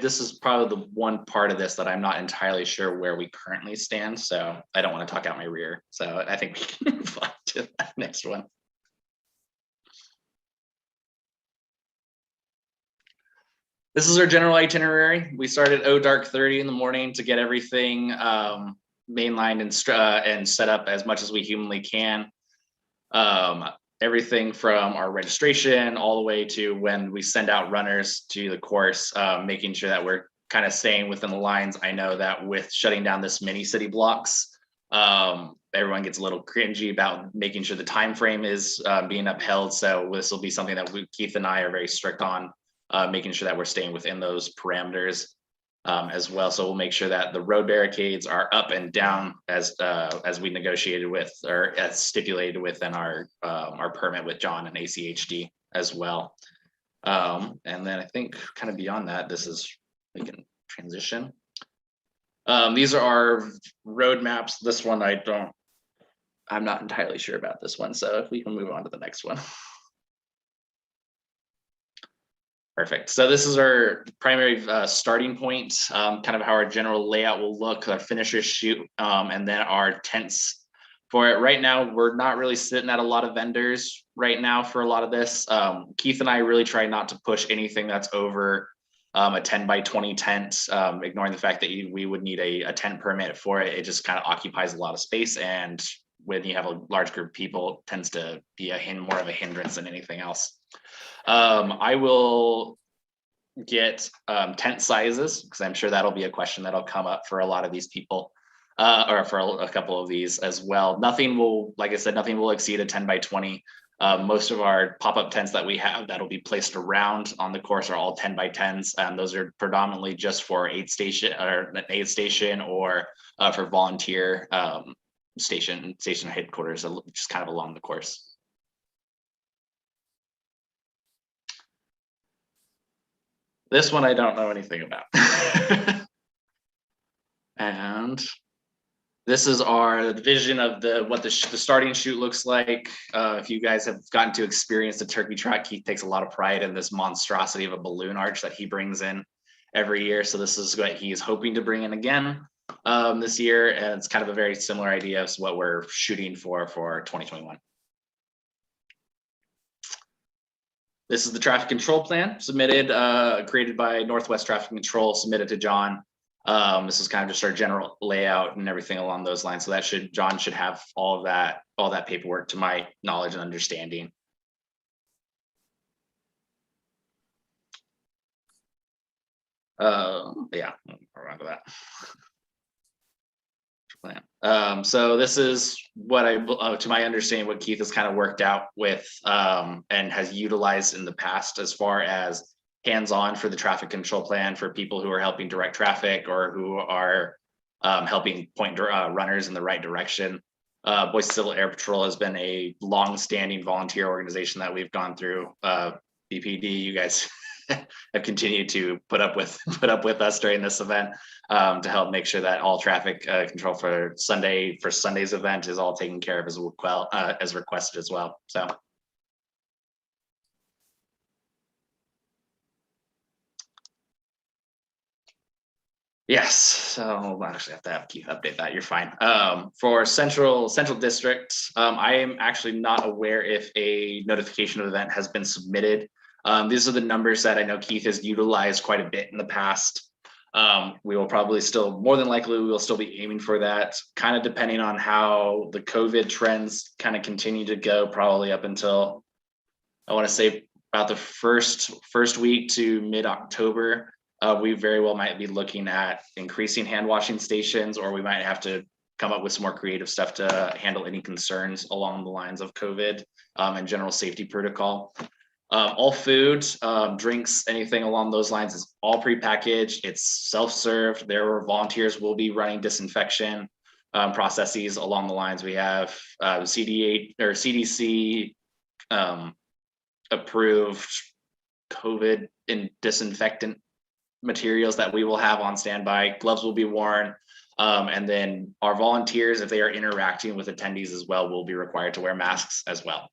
Speaker 17: This is probably the one part of this that I'm not entirely sure where we currently stand, so I don't want to talk out my rear. So I think we can move on to that next one. This is our general itinerary. We start at dark 30 in the morning to get everything mainlined and set up as much as we humanly can. Everything from our registration all the way to when we send out runners to the course, making sure that we're kind of staying within the lines. I know that with shutting down this mini city blocks, everyone gets a little cringy about making sure the time frame is being upheld. So this will be something that Keith and I are very strict on, making sure that we're staying within those parameters as well. So we'll make sure that the road barricades are up and down as we negotiated with, or as stipulated within our permit with John and ACHD as well. And then I think kind of beyond that, we can transition. These are our roadmaps. This one I'm not entirely sure about this one. So if we can move on to the next one. Perfect. So this is our primary starting point, kind of how our general layout will look, our finisher chute, and then our tents. For it right now, we're not really sitting at a lot of vendors right now for a lot of this. Keith and I really try not to push anything that's over a 10 by 20 tent, ignoring the fact that we would need a tent permit for it. It just kind of occupies a lot of space. And when you have a large group of people, it tends to be more of a hindrance than anything else. I will get tent sizes, because I'm sure that'll be a question that'll come up for a lot of these people. Or for a couple of these as well. Nothing will, like I said, nothing will exceed a 10 by 20. Most of our pop-up tents that we have that'll be placed around on the course are all 10 by 10s. Those are predominantly just for aid station or for volunteer station headquarters, just kind of along the course. This one I don't know anything about. And this is our vision of what the starting chute looks like. If you guys have gotten to experience the turkey trot, Keith takes a lot of pride in this monstrosity of a balloon arch that he brings in every year. So this is what he's hoping to bring in again this year. And it's kind of a very similar idea of what we're shooting for 2021. This is the traffic control plan submitted, created by Northwest Traffic Control, submitted to John. This is kind of just our general layout and everything along those lines. So John should have all that paperwork to my knowledge and understanding. Yeah, around to that. So this is what to my understanding, what Keith has kind of worked out with and has utilized in the past as far as hands-on for the traffic control plan for people who are helping direct traffic or who are helping point runners in the right direction. Boise Civil Air Patrol has been a long-standing volunteer organization that we've gone through. BPD, you guys have continued to put up with us during this event to help make sure that all traffic control for Sunday's event is all taken care of as requested as well. So. Yes, so I actually have to have Keith update that. You're fine. For Central District, I am actually not aware if a notification of event has been submitted. These are the numbers that I know Keith has utilized quite a bit in the past. We will probably more than likely, we will still be aiming for that, kind of depending on how the COVID trends kind of continue to go, probably up until, I want to say about the first week to mid-October. We very well might be looking at increasing hand washing stations, or we might have to come up with some more creative stuff to handle any concerns along the lines of COVID and general safety protocol. All food, drinks, anything along those lines is all prepackaged. It's self-served. Volunteers will be running disinfection processes along the lines. We have CDC approved COVID and disinfectant materials that we will have on standby. Gloves will be worn. And then our volunteers, if they are interacting with attendees as well, will be required to wear masks as well.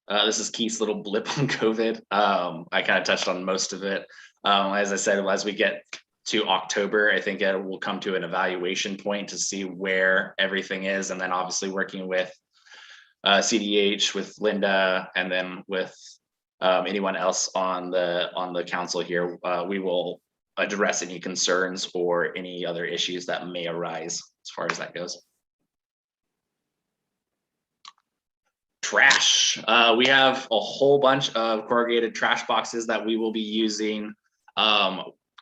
Speaker 17: This is Keith's little blip on COVID. I kind of touched on most of it. As I said, as we get to October, I think it will come to an evaluation point to see where everything is. And then obviously working with CDH, with Linda, and then with anyone else on the council here, we will address any concerns or any other issues that may arise as far as that goes. Trash. We have a whole bunch of corrugated trash boxes that we will be using.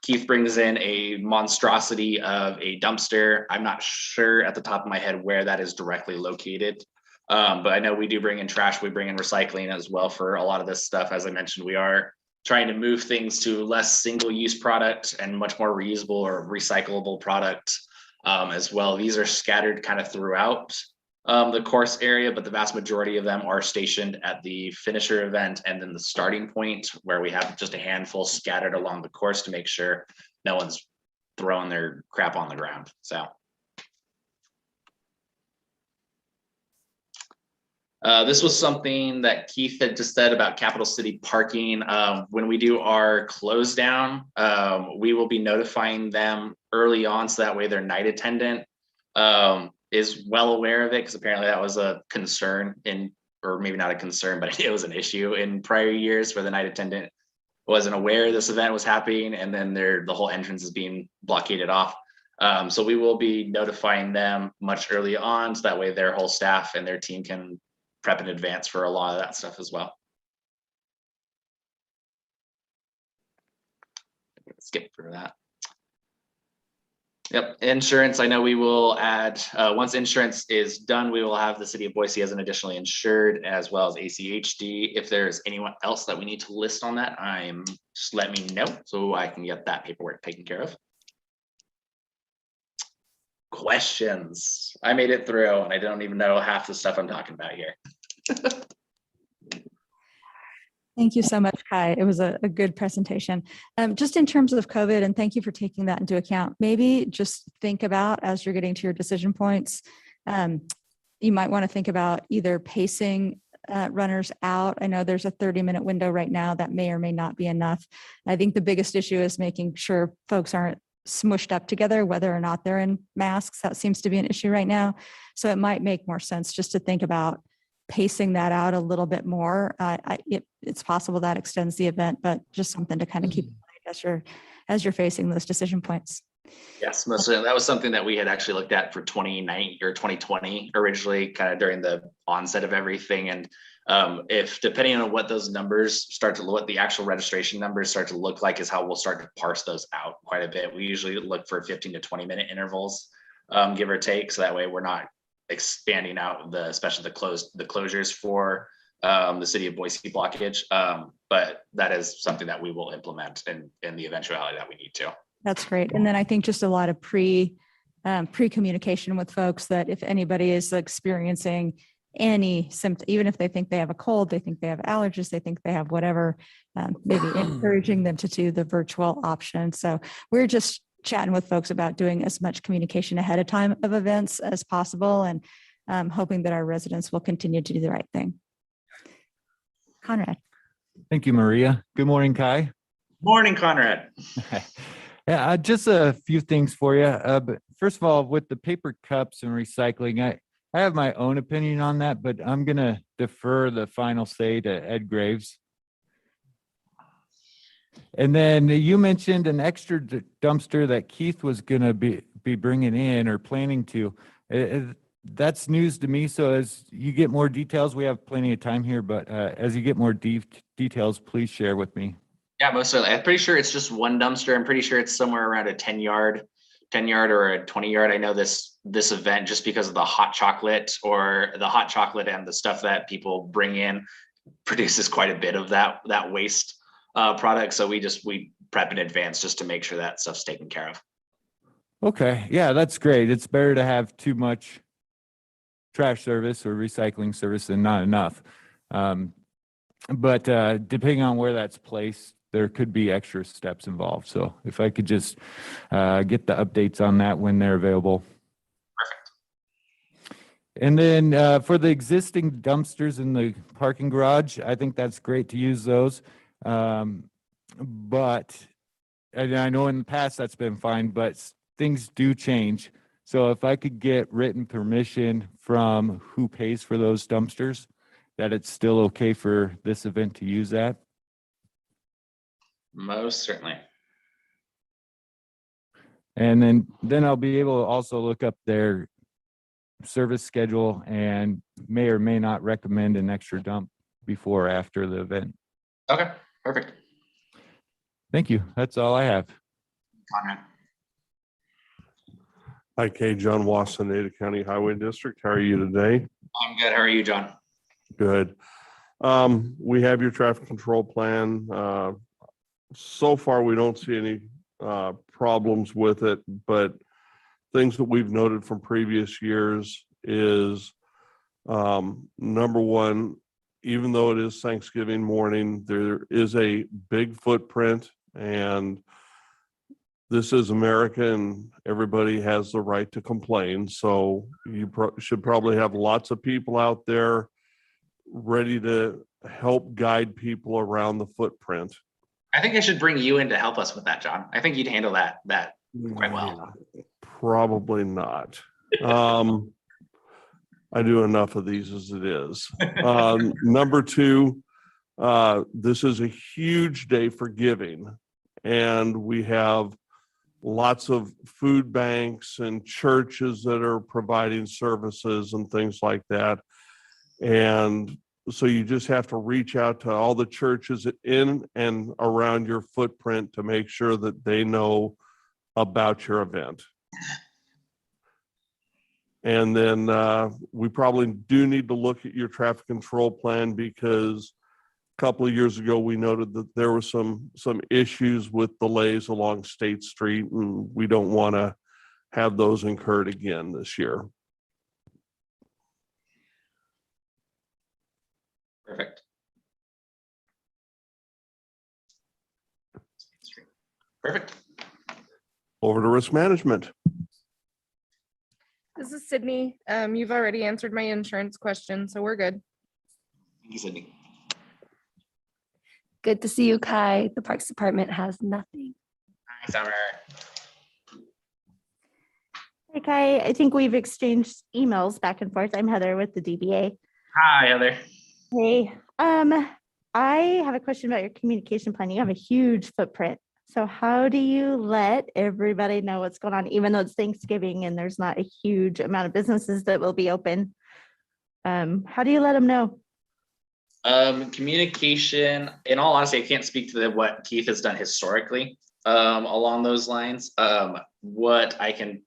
Speaker 17: Keith brings in a monstrosity of a dumpster. I'm not sure at the top of my head where that is directly located. But I know we do bring in trash. We bring in recycling as well for a lot of this stuff. As I mentioned, we are trying to move things to less single-use product and much more reusable or recyclable product as well. These are scattered kind of throughout the course area, but the vast majority of them are stationed at the finisher event and then the starting point, where we have just a handful scattered along the course to make sure no one's throwing their crap on the ground. So this was something that Keith had just said about Capital City parking. When we do our close down, we will be notifying them early on, so that way their night attendant is well aware of it, because apparently that was a concern or maybe not a concern, but it was an issue in prior years where the night attendant wasn't aware this event was happening, and then the whole entrance is being blockaded off. So we will be notifying them much early on, so that way their whole staff and their team can prep in advance for a lot of that stuff as well. Skip through that. Yep, insurance. I know we will add, once insurance is done, we will have the city of Boise as an additionally insured, as well as ACHD. If there's anyone else that we need to list on that, just let me know so I can get that paperwork taken care of. Questions? I made it through and I don't even know half the stuff I'm talking about here.
Speaker 1: Thank you so much, Kai. It was a good presentation. Just in terms of COVID, and thank you for taking that into account, maybe just think about, as you're getting to your decision points, you might want to think about either pacing runners out. I know there's a 30-minute window right now that may or may not be enough. I think the biggest issue is making sure folks aren't smushed up together, whether or not they're in masks. That seems to be an issue right now. So it might make more sense just to think about pacing that out a little bit more. It's possible that extends the event, but just something to kind of keep in mind as you're facing those decision points.
Speaker 17: Yes, most certainly. That was something that we had actually looked at for 2019 or 2020 originally, kind of during the onset of everything. And if depending on what those numbers start to look, what the actual registration numbers start to look like, is how we'll start to parse those out quite a bit. We usually look for 15 to 20-minute intervals, give or take, so that way we're not expanding out especially the closures for the city of Boise blockage. But that is something that we will implement in the eventuality that we need to.
Speaker 1: That's great. And then I think just a lot of pre-communication with folks, that if anybody is experiencing any symptom, even if they think they have a cold, they think they have allergies, they think they have whatever, maybe encouraging them to do the virtual option. So we're just chatting with folks about doing as much communication ahead of time of events as possible, and hoping that our residents will continue to do the right thing. Conrad.
Speaker 2: Thank you, Maria. Good morning, Kai.
Speaker 17: Morning, Conrad.
Speaker 2: Yeah, just a few things for you. But first of all, with the paper cups and recycling, I have my own opinion on that, but I'm going to defer the final say to Ed Graves. And then you mentioned an extra dumpster that Keith was going to be bringing in or planning to. That's news to me. So as you get more details, we have plenty of time here, but as you get more details, please share with me.
Speaker 17: Yeah, most certainly. I'm pretty sure it's just one dumpster. I'm pretty sure it's somewhere around a 10-yard or a 20-yard. I know this event, just because of the hot chocolate and the stuff that people bring in, produces quite a bit of that waste product. So we prep in advance just to make sure that stuff's taken care of. Okay.
Speaker 2: Yeah, that's great. It's better to have too much trash service or recycling service than not enough. But depending on where that's placed, there could be extra steps involved. So if I could just get the updates on that when they're available. Perfect. And then for the existing dumpsters in the parking garage, I think that's great to use those. But and I know in the past that's been fine, but things do change. So if I could get written permission from who pays for those dumpsters, that it's still okay for this event to use that.
Speaker 17: Most certainly.
Speaker 2: And then I'll be able to also look up their service schedule and may or may not recommend an extra dump before or after the event.
Speaker 17: Okay, perfect.
Speaker 2: Thank you. That's all I have.
Speaker 17: Conrad.
Speaker 3: Hi, Kay. John Wasson, Ada County Highway District. How are you today?
Speaker 17: I'm good. How are you, John?
Speaker 3: Good. We have your traffic control plan. So far, we don't see any problems with it, but things that we've noted from previous years is number one, even though it is Thanksgiving morning, there is a big footprint, and this is America and everybody has the right to complain. So you should probably have lots of people out there ready to help guide people around the footprint.
Speaker 17: I think I should bring you in to help us with that, John. I think you'd handle that quite well.
Speaker 3: Yeah, probably not. I do enough of these as it is. Number two, this is a huge day for giving, and we have lots of food banks and churches that are providing services and things like that. And so you just have to reach out to all the churches in and around your footprint to make sure that they know about your event. And then we probably do need to look at your traffic control plan, because a couple of years ago, we noted that there were some issues with delays along State Street, and we don't want to have those incurred again this year.
Speaker 17: Perfect. Perfect.
Speaker 3: Over to risk management.
Speaker 6: This is Sydney. You've already answered my insurance question, so we're good.
Speaker 17: Thank you, Sydney.
Speaker 18: Good to see you, Kai. The Parks Department has nothing.
Speaker 17: Hi, Summer.
Speaker 5: Hey, Kai, I think we've exchanged emails back and forth. I'm Heather with the DBA.
Speaker 17: Hi, Heather.
Speaker 5: Hey, I have a question about your communication plan. You have a huge footprint. So how do you let everybody know what's going on, even though it's Thanksgiving and there's not a huge amount of businesses that will be open? How do you let them know?
Speaker 17: Communication, in all honesty, I can't speak to what Keith has done historically along those lines. What I can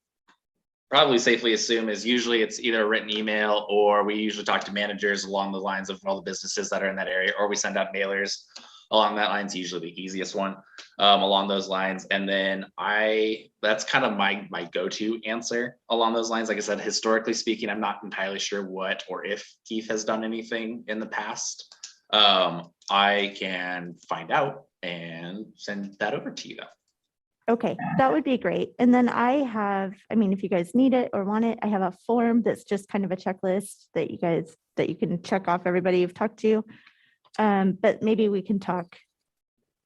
Speaker 17: probably safely assume is usually it's either a written email, or we usually talk to managers along the lines of all the businesses that are in that area, or we send out mailers along that line. It's usually the easiest one along those lines. And then that's kind of my go-to answer along those lines. Like I said, historically speaking, I'm not entirely sure what or if Keith has done anything in the past. I can find out and send that over to you though.
Speaker 5: Okay, that would be great. And then if you guys need it or want it, I have a form that's just kind of a checklist that you can check off everybody you've talked to. But maybe we can talk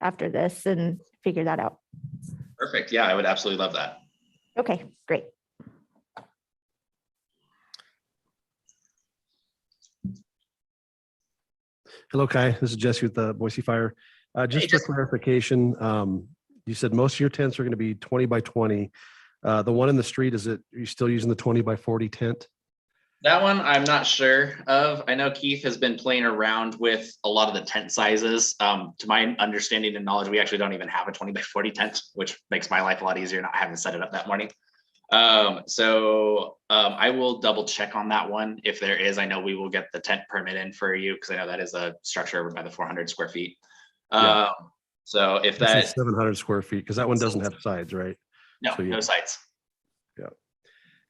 Speaker 5: after this and figure that out.
Speaker 17: Perfect. Yeah, I would absolutely love that.
Speaker 5: Okay, great.
Speaker 11: Hello, Kai. This is Jesse with the Boise Fire. Just for clarification, you said most of your tents are going to be 20 by 20. The one in the street, are you still using the 20 by 40 tent?
Speaker 17: That one I'm not sure of. I know Keith has been playing around with a lot of the tent sizes. To my understanding and knowledge, we actually don't even have a 20 by 40 tent, which makes my life a lot easier not having set it up that morning. I will double check on that one. If there is, I know we will get the tent permit in for you, because I know that is a structure over by the 400 square feet.
Speaker 11: Yeah.
Speaker 17: So if
Speaker 11: This
Speaker 17: that
Speaker 11: is 700 square feet, because that one doesn't have sides, right?
Speaker 17: no,
Speaker 11: So, yeah.
Speaker 17: no sites.
Speaker 11: Yeah.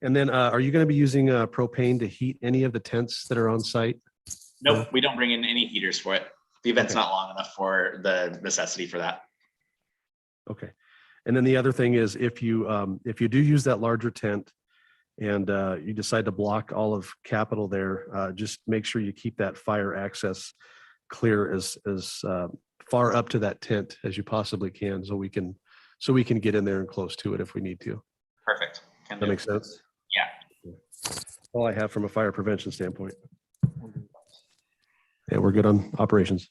Speaker 11: And then are you going to be using propane to heat any of the tents that are on site?
Speaker 17: Nope, we don't bring in any heaters for it. The event's not long enough for the necessity for that.
Speaker 11: Okay. And then the other thing is, if you do use that larger tent and you decide to block all of Capitol there, just make sure you keep that fire access clear as far up to that tent as you possibly can, so we can get in there and close to it if we need to.
Speaker 17: Perfect.
Speaker 11: That makes sense?
Speaker 17: Yeah.
Speaker 11: All I have from a fire prevention standpoint. Yeah, we're good on operations.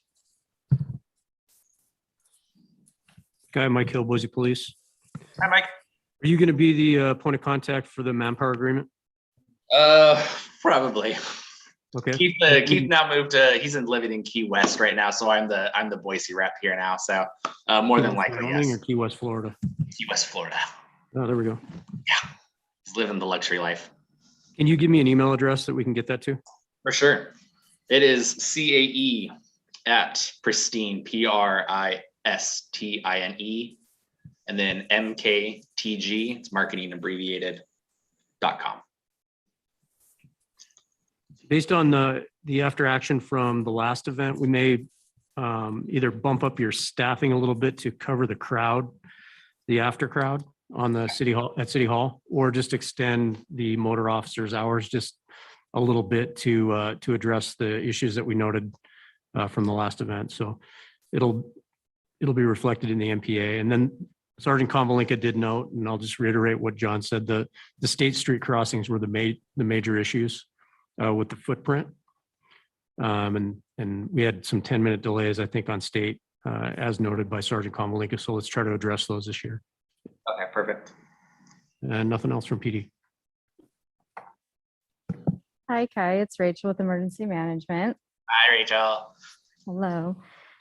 Speaker 8: Guy, Mike Hill, Boise Police.
Speaker 17: Hi, Mike.
Speaker 8: Are you going to be the point of contact for the manpower agreement?
Speaker 17: Probably.
Speaker 8: Okay.
Speaker 17: Keith now moved to, he's living in Key West right now, so I'm the Boise rep here now. So more than likely, yes.
Speaker 8: Or Key West, Florida.
Speaker 17: Key West, Florida.
Speaker 8: Oh, there we go.
Speaker 17: Yeah, he's living the luxury life.
Speaker 8: Can you give me an email address that we can get that to?
Speaker 17: For sure. It is CAE@pristine, PRISTINE, and then MKTG, it's marketing abbreviated,
Speaker 8: Based on the after action from the last event, we may either bump up your staffing a little bit to cover the crowd, the after crowd on the city hall at City Hall, or just extend the motor officers' hours just a little bit to address the issues that we noted from the last event. So it'll be reflected in the MPA. And then Sergeant Konvalinka did note, and I'll just reiterate what John said, the State Street crossings were the major issues with the footprint. And we had some 10-minute delays, I think, on State, as noted by Sergeant Konvalinka. So let's try to address those this year.
Speaker 17: Okay, perfect.
Speaker 8: And nothing else from PD.
Speaker 9: Hi, Kai. It's Rachel with Emergency Management.
Speaker 17: Hi, Rachel.
Speaker 9: Hello.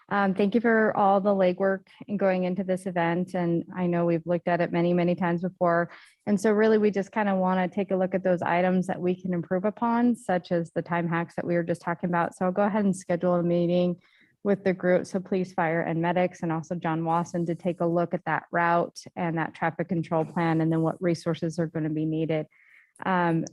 Speaker 9: Thank you for all the legwork in going into this event. And I know we've looked at it many, many times before. And so really, we just kind of want to take a look at those items that we can improve upon, such as the time hacks that we were just talking about. So I'll go ahead and schedule a meeting with the group, so police, fire, and medics, and also John Wasson, to take a look at that route and that traffic control plan, and then what resources are going to be needed.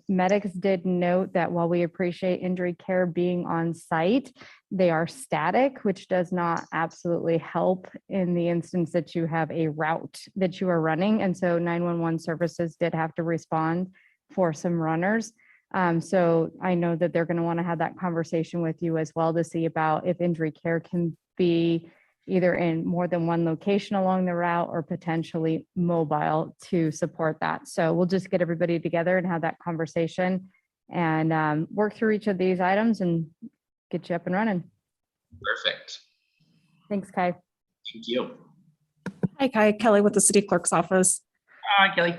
Speaker 9: Medics did note that while we appreciate injury care being on site, they are static, which does not absolutely help in the instance that you have a route that you are running. And so 911 services did have to respond for some runners. So I know that they're going to want to have that conversation with you as well to see about if injury care can be either in more than one location along the route or potentially mobile to support that. So we'll just get everybody together and have that conversation and work through each of these items and get you up and running.
Speaker 17: Perfect.
Speaker 9: Thanks, Kai.
Speaker 17: Thank you.
Speaker 4: Hi, Kai. Kelly with the City Clerk's Office.
Speaker 17: Hi, Kelly.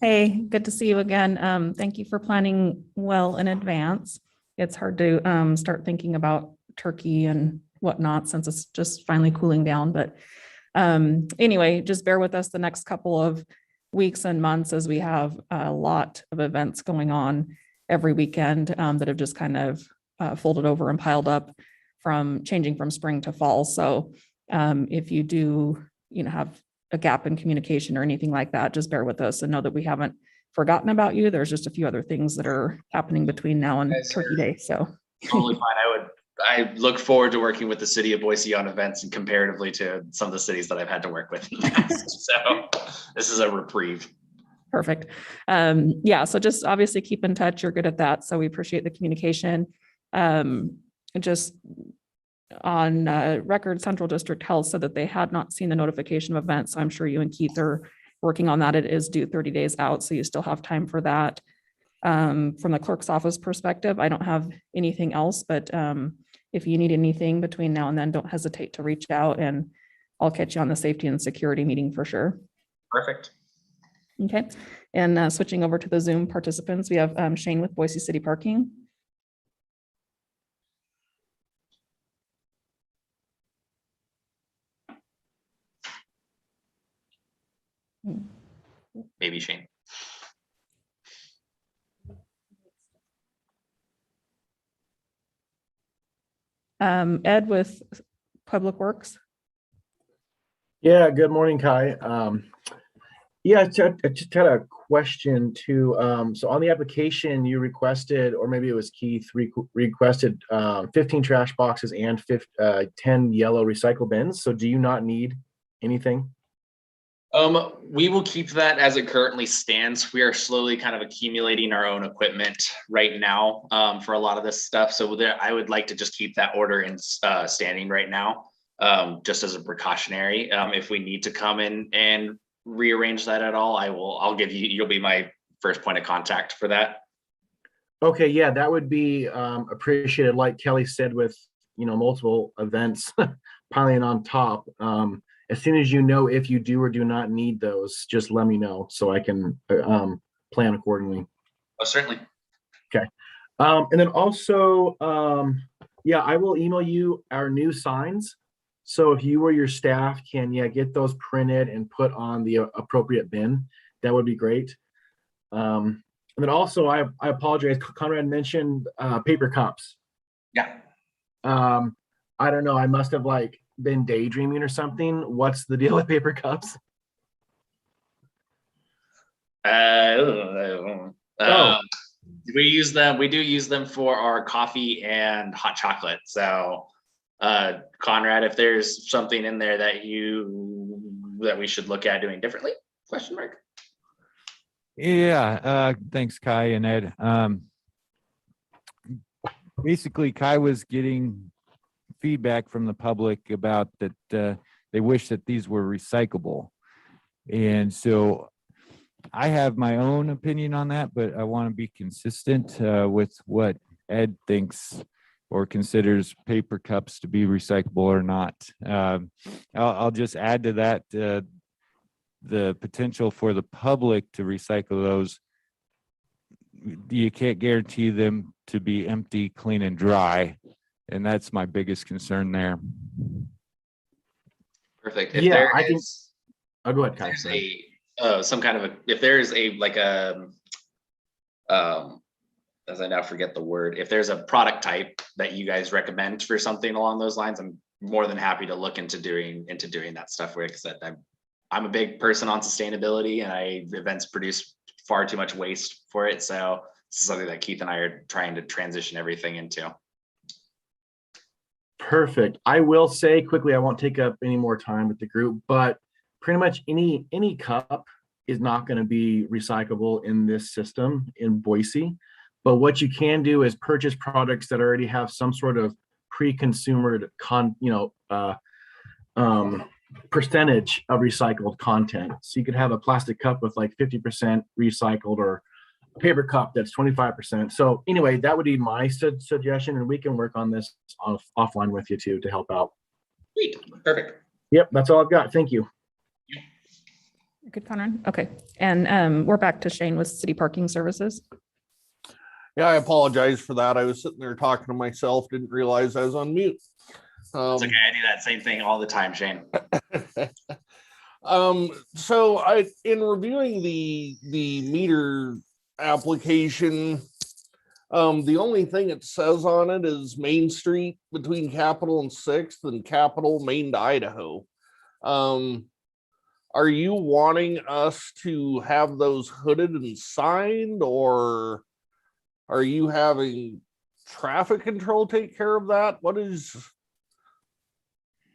Speaker 4: Hey, good to see you again. Thank you for planning well in advance. It's hard to start thinking about turkey and whatnot since it's just finally cooling down. But anyway, just bear with us the next couple of weeks and months as we have a lot of events going on every weekend that have just kind of folded over and piled up from changing from spring to fall. So if you do, have a gap in communication or anything like that, just bear with us and know that we haven't forgotten about you. There's just a few other things that are happening between now and Turkey Day. So
Speaker 17: Totally fine. I look forward to working with the city of Boise on events and comparatively to some of the cities that I've had to work with in the past. So this is a reprieve.
Speaker 4: Perfect. Yeah, so just obviously keep in touch. You're good at that. So we appreciate the communication. Just on record, Central District Health said that they had not seen the notification of events. So I'm sure you and Keith are working on that. It is due 30 days out, so you still have time for that. From the clerk's office perspective, I don't have anything else, but if you need anything between now and then, don't hesitate to reach out and I'll catch you on the safety and security meeting for sure.
Speaker 17: Perfect.
Speaker 4: Okay. And switching over to the Zoom participants, we have Shane with Boise City Parking.
Speaker 17: Maybe Shane.
Speaker 4: Ed with Public Works.
Speaker 13: Yeah, good morning, Kai. Yeah, I just had a question too. So on the application, you requested, or maybe it was Keith, requested 15 trash boxes and 10 yellow recycle bins. So do you not need anything?
Speaker 17: We will keep that as it currently stands. We are slowly kind of accumulating our own equipment right now for a lot of this stuff. So I would like to just keep that order in standing right now, just as a precautionary. If we need to come in and rearrange that at all, I'll give you, you'll be my first point of contact for that.
Speaker 13: Okay, yeah, that would be appreciated. Like Kelly said, with multiple events piling on top. As soon as you know if you do or do not need those, just let me know so I can plan accordingly.
Speaker 17: Oh, certainly.
Speaker 13: Okay. And then also, yeah, I will email you our new signs. So if you or your staff can, get those printed and put on the appropriate bin, that would be great. And then also, I apologize. Conrad mentioned paper cups.
Speaker 17: Yeah.
Speaker 13: I don't know. I must have been daydreaming or something. What's the deal with paper cups?
Speaker 17: Um, we use them. We do use them for our coffee and hot chocolate. So, Conrad, if there's something in there that we should look at doing differently? Question mark.
Speaker 2: Yeah, thanks, Kai and Ed. Basically, Kai was getting feedback from the public about that they wish that these were recyclable. And so I have my own opinion on that, but I want to be consistent with what Ed thinks or considers paper cups to be recyclable or not. I'll just add to that the potential for the public to recycle those. You can't guarantee them to be empty, clean, and dry. And that's my biggest concern there.
Speaker 17: Perfect.
Speaker 13: Yeah, I think. I'll go ahead, Kai.
Speaker 17: There's some kind of if there's a like a as I now forget the word, if there's a product type that you guys recommend for something along those lines, I'm more than happy to look into doing that stuff. Where, like I said, I'm a big person on sustainability, and events produce far too much waste for it. So this is something that Keith and I are trying to transition everything into.
Speaker 13: Perfect. I will say quickly, I won't take up any more time with the group, but pretty much any cup is not going to be recyclable in this system in Boise. But what you can do is purchase products that already have some sort of pre-consumer percentage of recycled content. So you could have a plastic cup with like 50% recycled, or a paper cup that's 25%. So anyway, that would be my suggestion, and we can work on this offline with you too to help out.
Speaker 17: Sweet. Perfect.
Speaker 13: Yep, that's all I've got. Thank you.
Speaker 4: Good, Conrad. Okay. And we're back to Shane with city parking services.
Speaker 12: Yeah, I apologize for that. I was sitting there talking to myself, didn't realize I was on mute.
Speaker 17: It's okay. I do that same thing all the time, Shane.
Speaker 12: So in reviewing the meter application, the only thing it says on it is Main Street between Capitol and 6th and Capitol, Maine to Idaho. Are you wanting us to have those hooded and signed, or are you having traffic control take care of that? What is...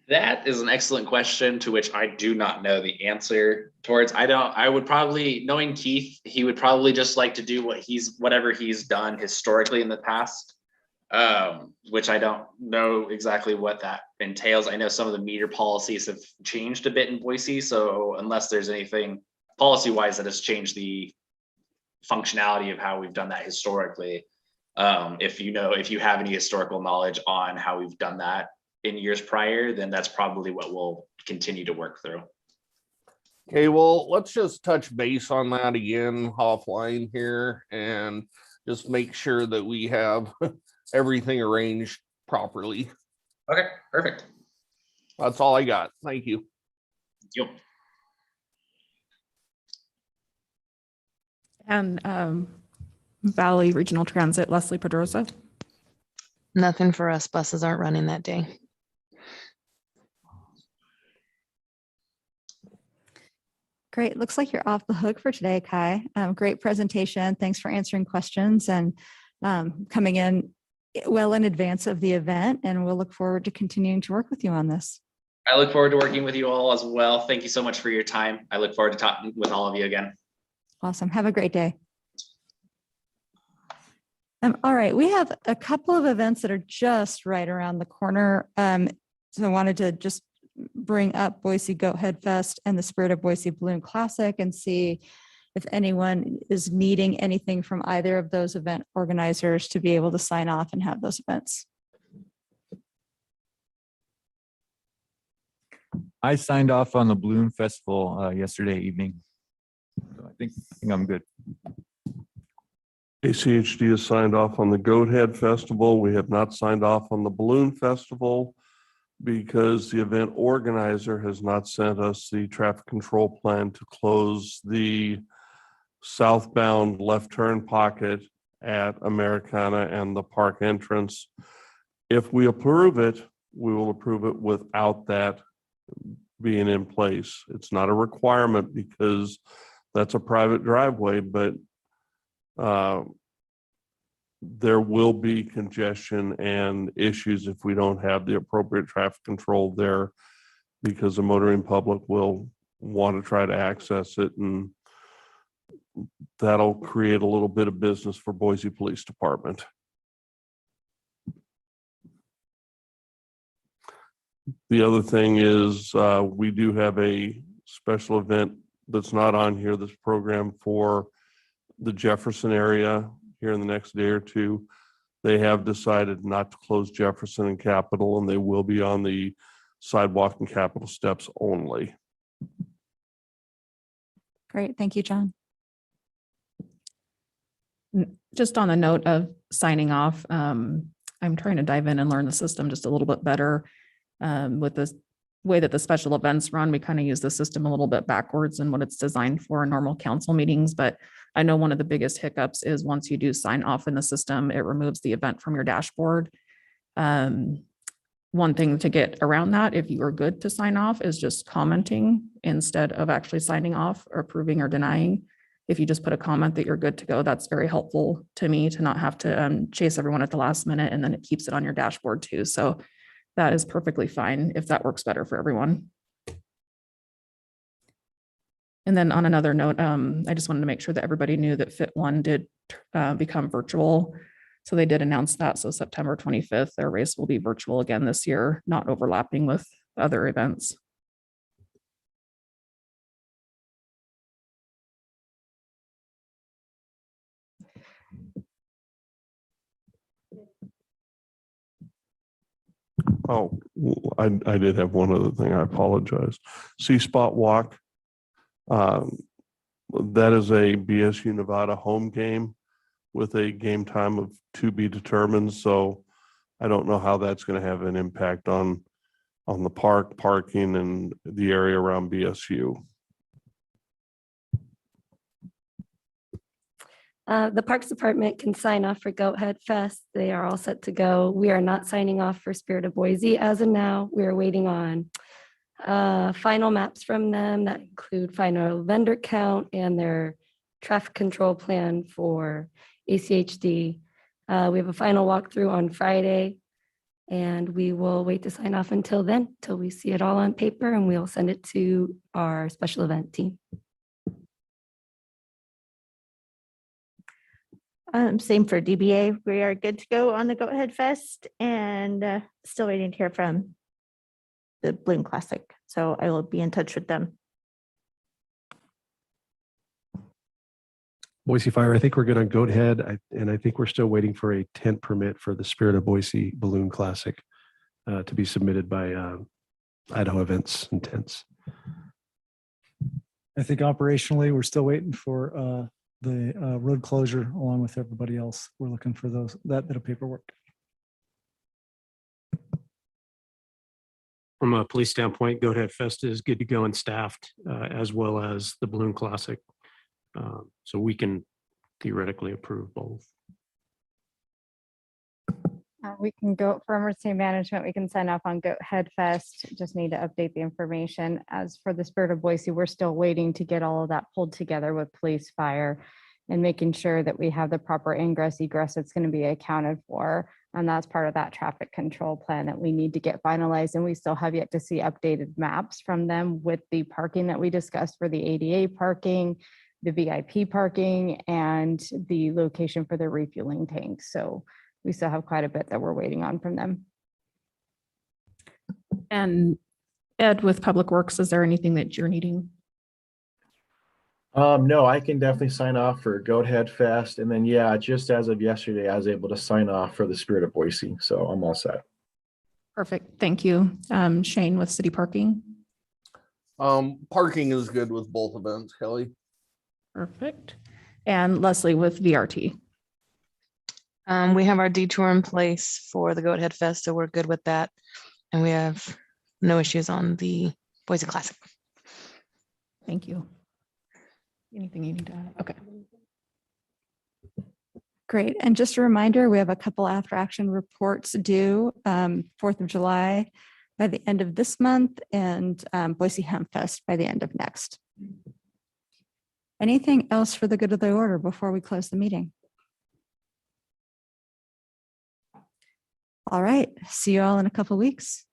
Speaker 17: That is an excellent question to which I do not know the answer towards. I would probably, knowing Keith, he would probably just like to do whatever he's done historically in the past, which I don't know exactly what that entails. I know some of the meter policies have changed a bit in Boise. So unless there's anything policy-wise that has changed the functionality of how we've done that historically, if you have any historical knowledge on how we've done that in years prior, then that's probably what we'll continue to work through.
Speaker 12: Okay, well, let's just touch base on that again offline here and just make sure that we have everything arranged properly.
Speaker 17: Okay, perfect.
Speaker 12: That's all I got. Thank you.
Speaker 17: Thank you.
Speaker 4: And Valley Regional Transit, Leslie Pedrosa.
Speaker 14: Nothing for us. Buses aren't running that day.
Speaker 1: Great. Looks like you're off the hook for today, Kai. Great presentation. Thanks for answering questions and coming in well in advance of the event. And we'll look forward to continuing to work with you on this.
Speaker 17: I look forward to working with you all as well. Thank you so much for your time. I look forward to talking with all of you again.
Speaker 1: Awesome. Have a great day. All right. We have a couple of events that are just right around the corner. So I wanted to just bring up Boise Goat Head Fest and the Spirit of Boise Balloon Classic and see if anyone is needing anything from either of those event organizers to be able to sign off and have those events.
Speaker 2: I signed off on the Balloon Festival yesterday evening. So I think I'm good.
Speaker 3: ACHD has signed off on the Goat Head Festival. We have not signed off on the Balloon Festival because the event organizer has not sent us the traffic control plan to close the southbound left turn pocket at Americana and the park entrance. If we approve it, we will approve it without that being in place. It's not a requirement because that's a private driveway, but there will be congestion and issues if we don't have the appropriate traffic control there, because the motoring public will want to try to access it, and that'll create a little bit of business for Boise Police Department. The other thing is we do have a special event that's not on here, this program for the Jefferson area here in the next day or two. They have decided not to close Jefferson and Capitol, and they will be on the sidewalk and Capitol steps only.
Speaker 1: Great. Thank you, John.
Speaker 4: Just on the note of signing off, I'm trying to dive in and learn the system just a little bit better. With the way that the special events run, we kind of use the system a little bit backwards in what it's designed for in normal council meetings. But I know one of the biggest hiccups is once you do sign off in the system, it removes the event from your dashboard. One thing to get around that, if you are good to sign off, is just commenting instead of actually signing off or approving or denying. If you just put a comment that you're good to go, that's very helpful to me to not have to chase everyone at the last minute, and then it keeps it on your dashboard too. So that is perfectly fine if that works better for everyone. And then on another note, I just wanted to make sure that everybody knew that Fit One did become virtual. So they did announce that. So September 25th, their race will be virtual again this year, not overlapping with other events.
Speaker 3: Oh, I did have one other thing. I apologize. See Spot Walk. That is a BSU Nevada home game with a game time of to be determined. So I don't know how that's going to have an impact on the parking and the area around BSU.
Speaker 18: The Parks Department can sign off for Goat Head Fest. They are all set to go. We are not signing off for Spirit of Boise as of now. We are waiting on final maps from them that include final vendor count and their traffic control plan for ACHD. We have a final walkthrough on Friday, and we will wait to sign off until then, till we see it all on paper, and we'll send it to our special event team.
Speaker 5: Same for DBA. We are good to go on the Goat Head Fest, and still waiting to hear from the Bloom Classic. So I will be in touch with them.
Speaker 11: Boise Fire, I think we're good on Goat Head, and I think we're still waiting for a tent permit for the Spirit of Boise Balloon Classic to be submitted by Idaho Events and Tents.
Speaker 7: I think operationally, we're still waiting for the road closure along with everybody else. We're looking for that bit of paperwork.
Speaker 8: From a police standpoint, Goat Head Fest is good to go and staffed, as well as the Balloon Classic. So we can theoretically approve both.
Speaker 9: We can go for emergency management. We can sign off on Goat Head Fest. Just need to update the information. As for the Spirit of Boise, we're still waiting to get all of that pulled together with police, fire, and making sure that we have the proper ingress, egress that's going to be accounted for. And that's part of that traffic control plan that we need to get finalized. And we still have yet to see updated maps from them with the parking that we discussed for the ADA parking, the VIP parking, and the location for the refueling tanks. So we still have quite a bit that we're waiting on from them.
Speaker 4: And Ed, with Public Works, is there anything that you're needing?
Speaker 13: No, I can definitely sign off for Goat Head Fest. And then, yeah, just as of yesterday, I was able to sign off for the Spirit of Boise. So I'm all set.
Speaker 4: Perfect. Thank you. Shane with City Parking.
Speaker 12: Parking is good with both events, Kelly.
Speaker 4: Perfect. And Leslie with VRT.
Speaker 14: We have our detour in place for the Goat Head Fest, so we're good with that. And we have no issues on the Boise Classic.
Speaker 4: Thank you. Anything you need to add? Okay.
Speaker 1: Great. And just a reminder, we have a couple after action reports due 4th of July by the end of this month, and Boise Hemp Fest by the end of next. Anything else for the good of the order before we close the meeting? All right, see you all in a couple weeks.